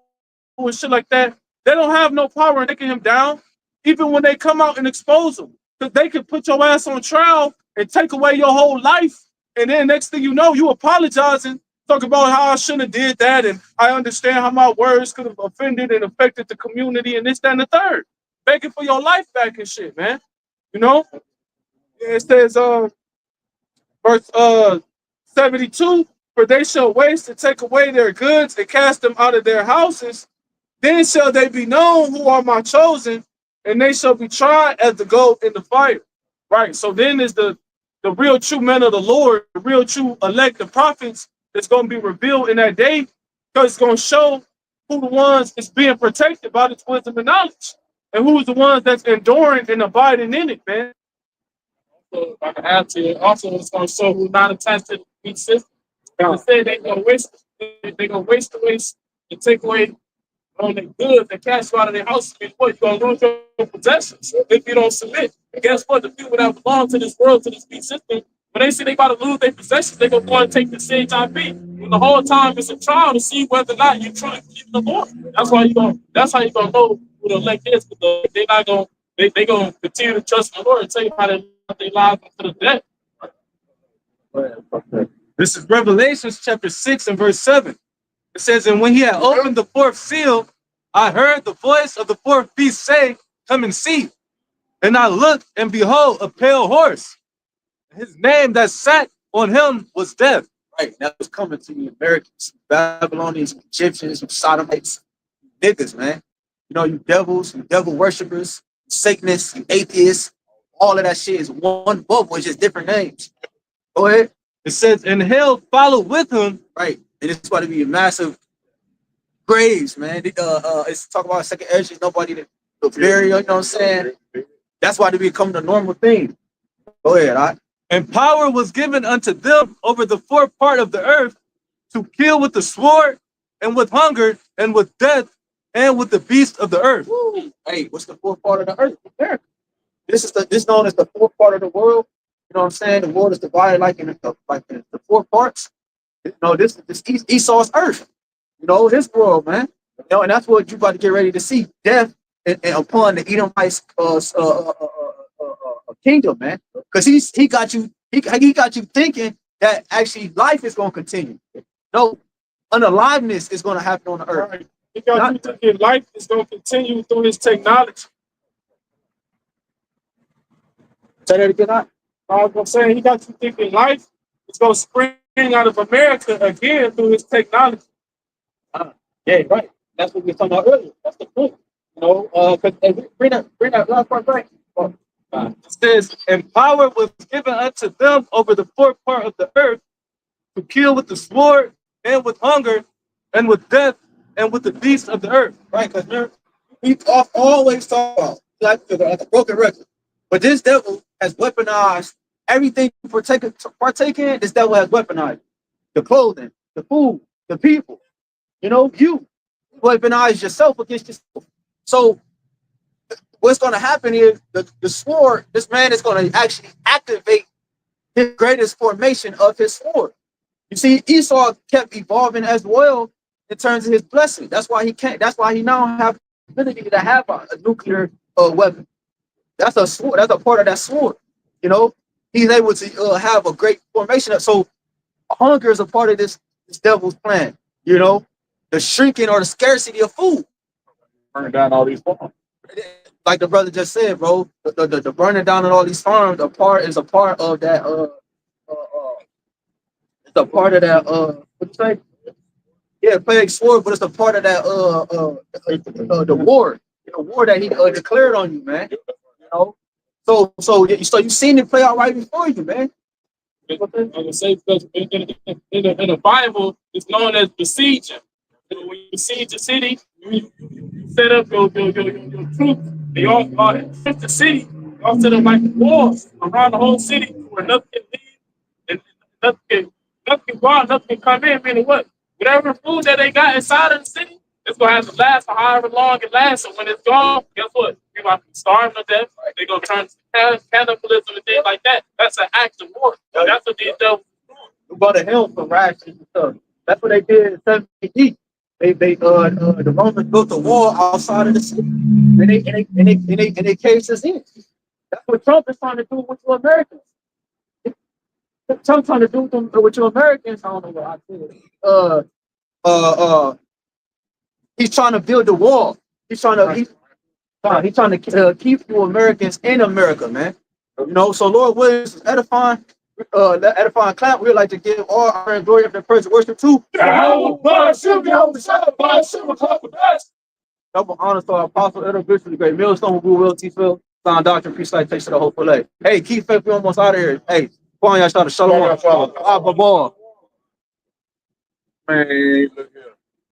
and shit like that, They don't have no power in taking him down, even when they come out and expose him. Because they could put your ass on trial and take away your whole life. And then next thing you know, you apologizing, talk about how I shouldn't have did that, and I understand how my words could have offended and affected the community and this, that, and the third. Begging for your life back and shit, man. You know? It says verse 72, for they shall waste and take away their goods and cast them out of their houses. Then shall they be known who are my chosen, and they shall be tried as the gold in the fire. Right. So then is the real true men of the Lord, the real true elect, the prophets, that's going to be revealed in that day, because it's going to show who the ones is being protected by this wisdom and knowledge, and who's the ones that's enduring and abiding in it, man. So I can add to it. Also, it's going to show who's not attached to the beast system. They say they're going to waste away and take away on their goods and cash you out of their house. What, you're going to lose your possessions if you don't submit. And guess what? The people that belong to this world, to this beast system, when they see they about to lose their possessions, they're going to go and take the CHIP. And the whole time it's a trial to see whether or not you're trying to keep the Lord. That's how you're going to know who the elect is, because they're not going to, they're going to continue to trust the Lord and tell you how they live their lives into the death. This is Revelations chapter 6 and verse 7. It says, and when he had opened the fourth seal, I heard the voice of the fourth beast say, come and see. And I looked, and behold, a pale horse. His name that sat on him was Death. Right, that was coming to the Americans, Babylonians, Egyptians, Sodomites, niggas, man. You know, you devils, you devil worshippers, Satanists, you atheists, all of that shit is one bubble, it's just different names. Go ahead. It says, and hell followed with him, right? And it's about to be a massive graves, man. It's talking about second edges, nobody to bury, you know what I'm saying? That's why they become the normal thing. Go ahead, all right? And power was given unto them over the fourth part of the earth to kill with the sword and with hunger and with death and with the beast of the earth. Woo. Hey, what's the fourth part of the earth? America. This known as the fourth part of the world. You know what I'm saying? The world is divided like in the four parts. You know, this Esau's earth. You know, his world, man. You know, and that's what you about to get ready to see. Death and upon the Edomites kingdom, man. Because he got you thinking that actually life is gonna continue. No, unaliveness is gonna happen on the earth. Right. He got you thinking life is gonna continue through his technology. Say that again. I was saying, he got you thinking life is gonna spring out of America again through his technology. Yeah, right. That's what we were talking about earlier. That's the point. You know, bring that last part back. It says, and power was given unto them over the fourth part of the earth to kill with the sword and with hunger and with death and with the beasts of the earth. Right? Because we always talk about like a broken record. But this devil has weaponized everything you partake in. This devil has weaponized the clothing, the food, the people. You know, you weaponize yourself against yourself. So what's going to happen is the sword, this man is going to actually activate his greatest formation of his sword. You see, Esau kept evolving as well in terms of his blessing. That's why he can't. That's why he now have the ability to have a nuclear weapon. That's a sword. That's a part of that sword. You know, he's able to have a great formation. So hunger is a part of this devil's plan. You know, the shrinking or the scarcity of food. Burning down all these farms. Like the brother just said, bro, the burning down of all these farms is a part of that. It's a part of that. What you say? Yeah, plague sword, but it's a part of that. The war that he declared on you, man. You know, so you seen it play out right before you, man. I would say because in the Bible, it's known as besieging. So when you besiege a city, you set up your troops. They all hit the city. They all set up like walls around the whole city where nothing can leave and nothing can go out, nothing can come in. Meaning what? Whatever food that they got inside of the city, it's gonna have to last for however long it lasts. So when it's gone, guess what? You're gonna be starving to death. They're gonna turn to cannibalism and things like that. That's an act of war. That's what these devils do. You go to hell for rations and stuff. That's what they did in 70 AD. the Romans built a wall outside of the city, and they caved us in. That's what Trump is trying to do with you Americans. Trump trying to do with you Americans. I don't know what I said. He's trying to build the wall. He's trying to keep you Americans in America, man. You know, so Lord Williams is edifying clap. We'd like to give all honor and glory of the praise and worship to BAHASHAM, BAHASHAM, HAQADASH. double honor to our apostle, elder bishop, the great millstone, who will teach sound doctrine, peace, life, taste of the whole fillet. Hey, keep faith, we almost out of here. Hey, go on, y'all start a shalom. Shalom. Ah, bye. Man, look here.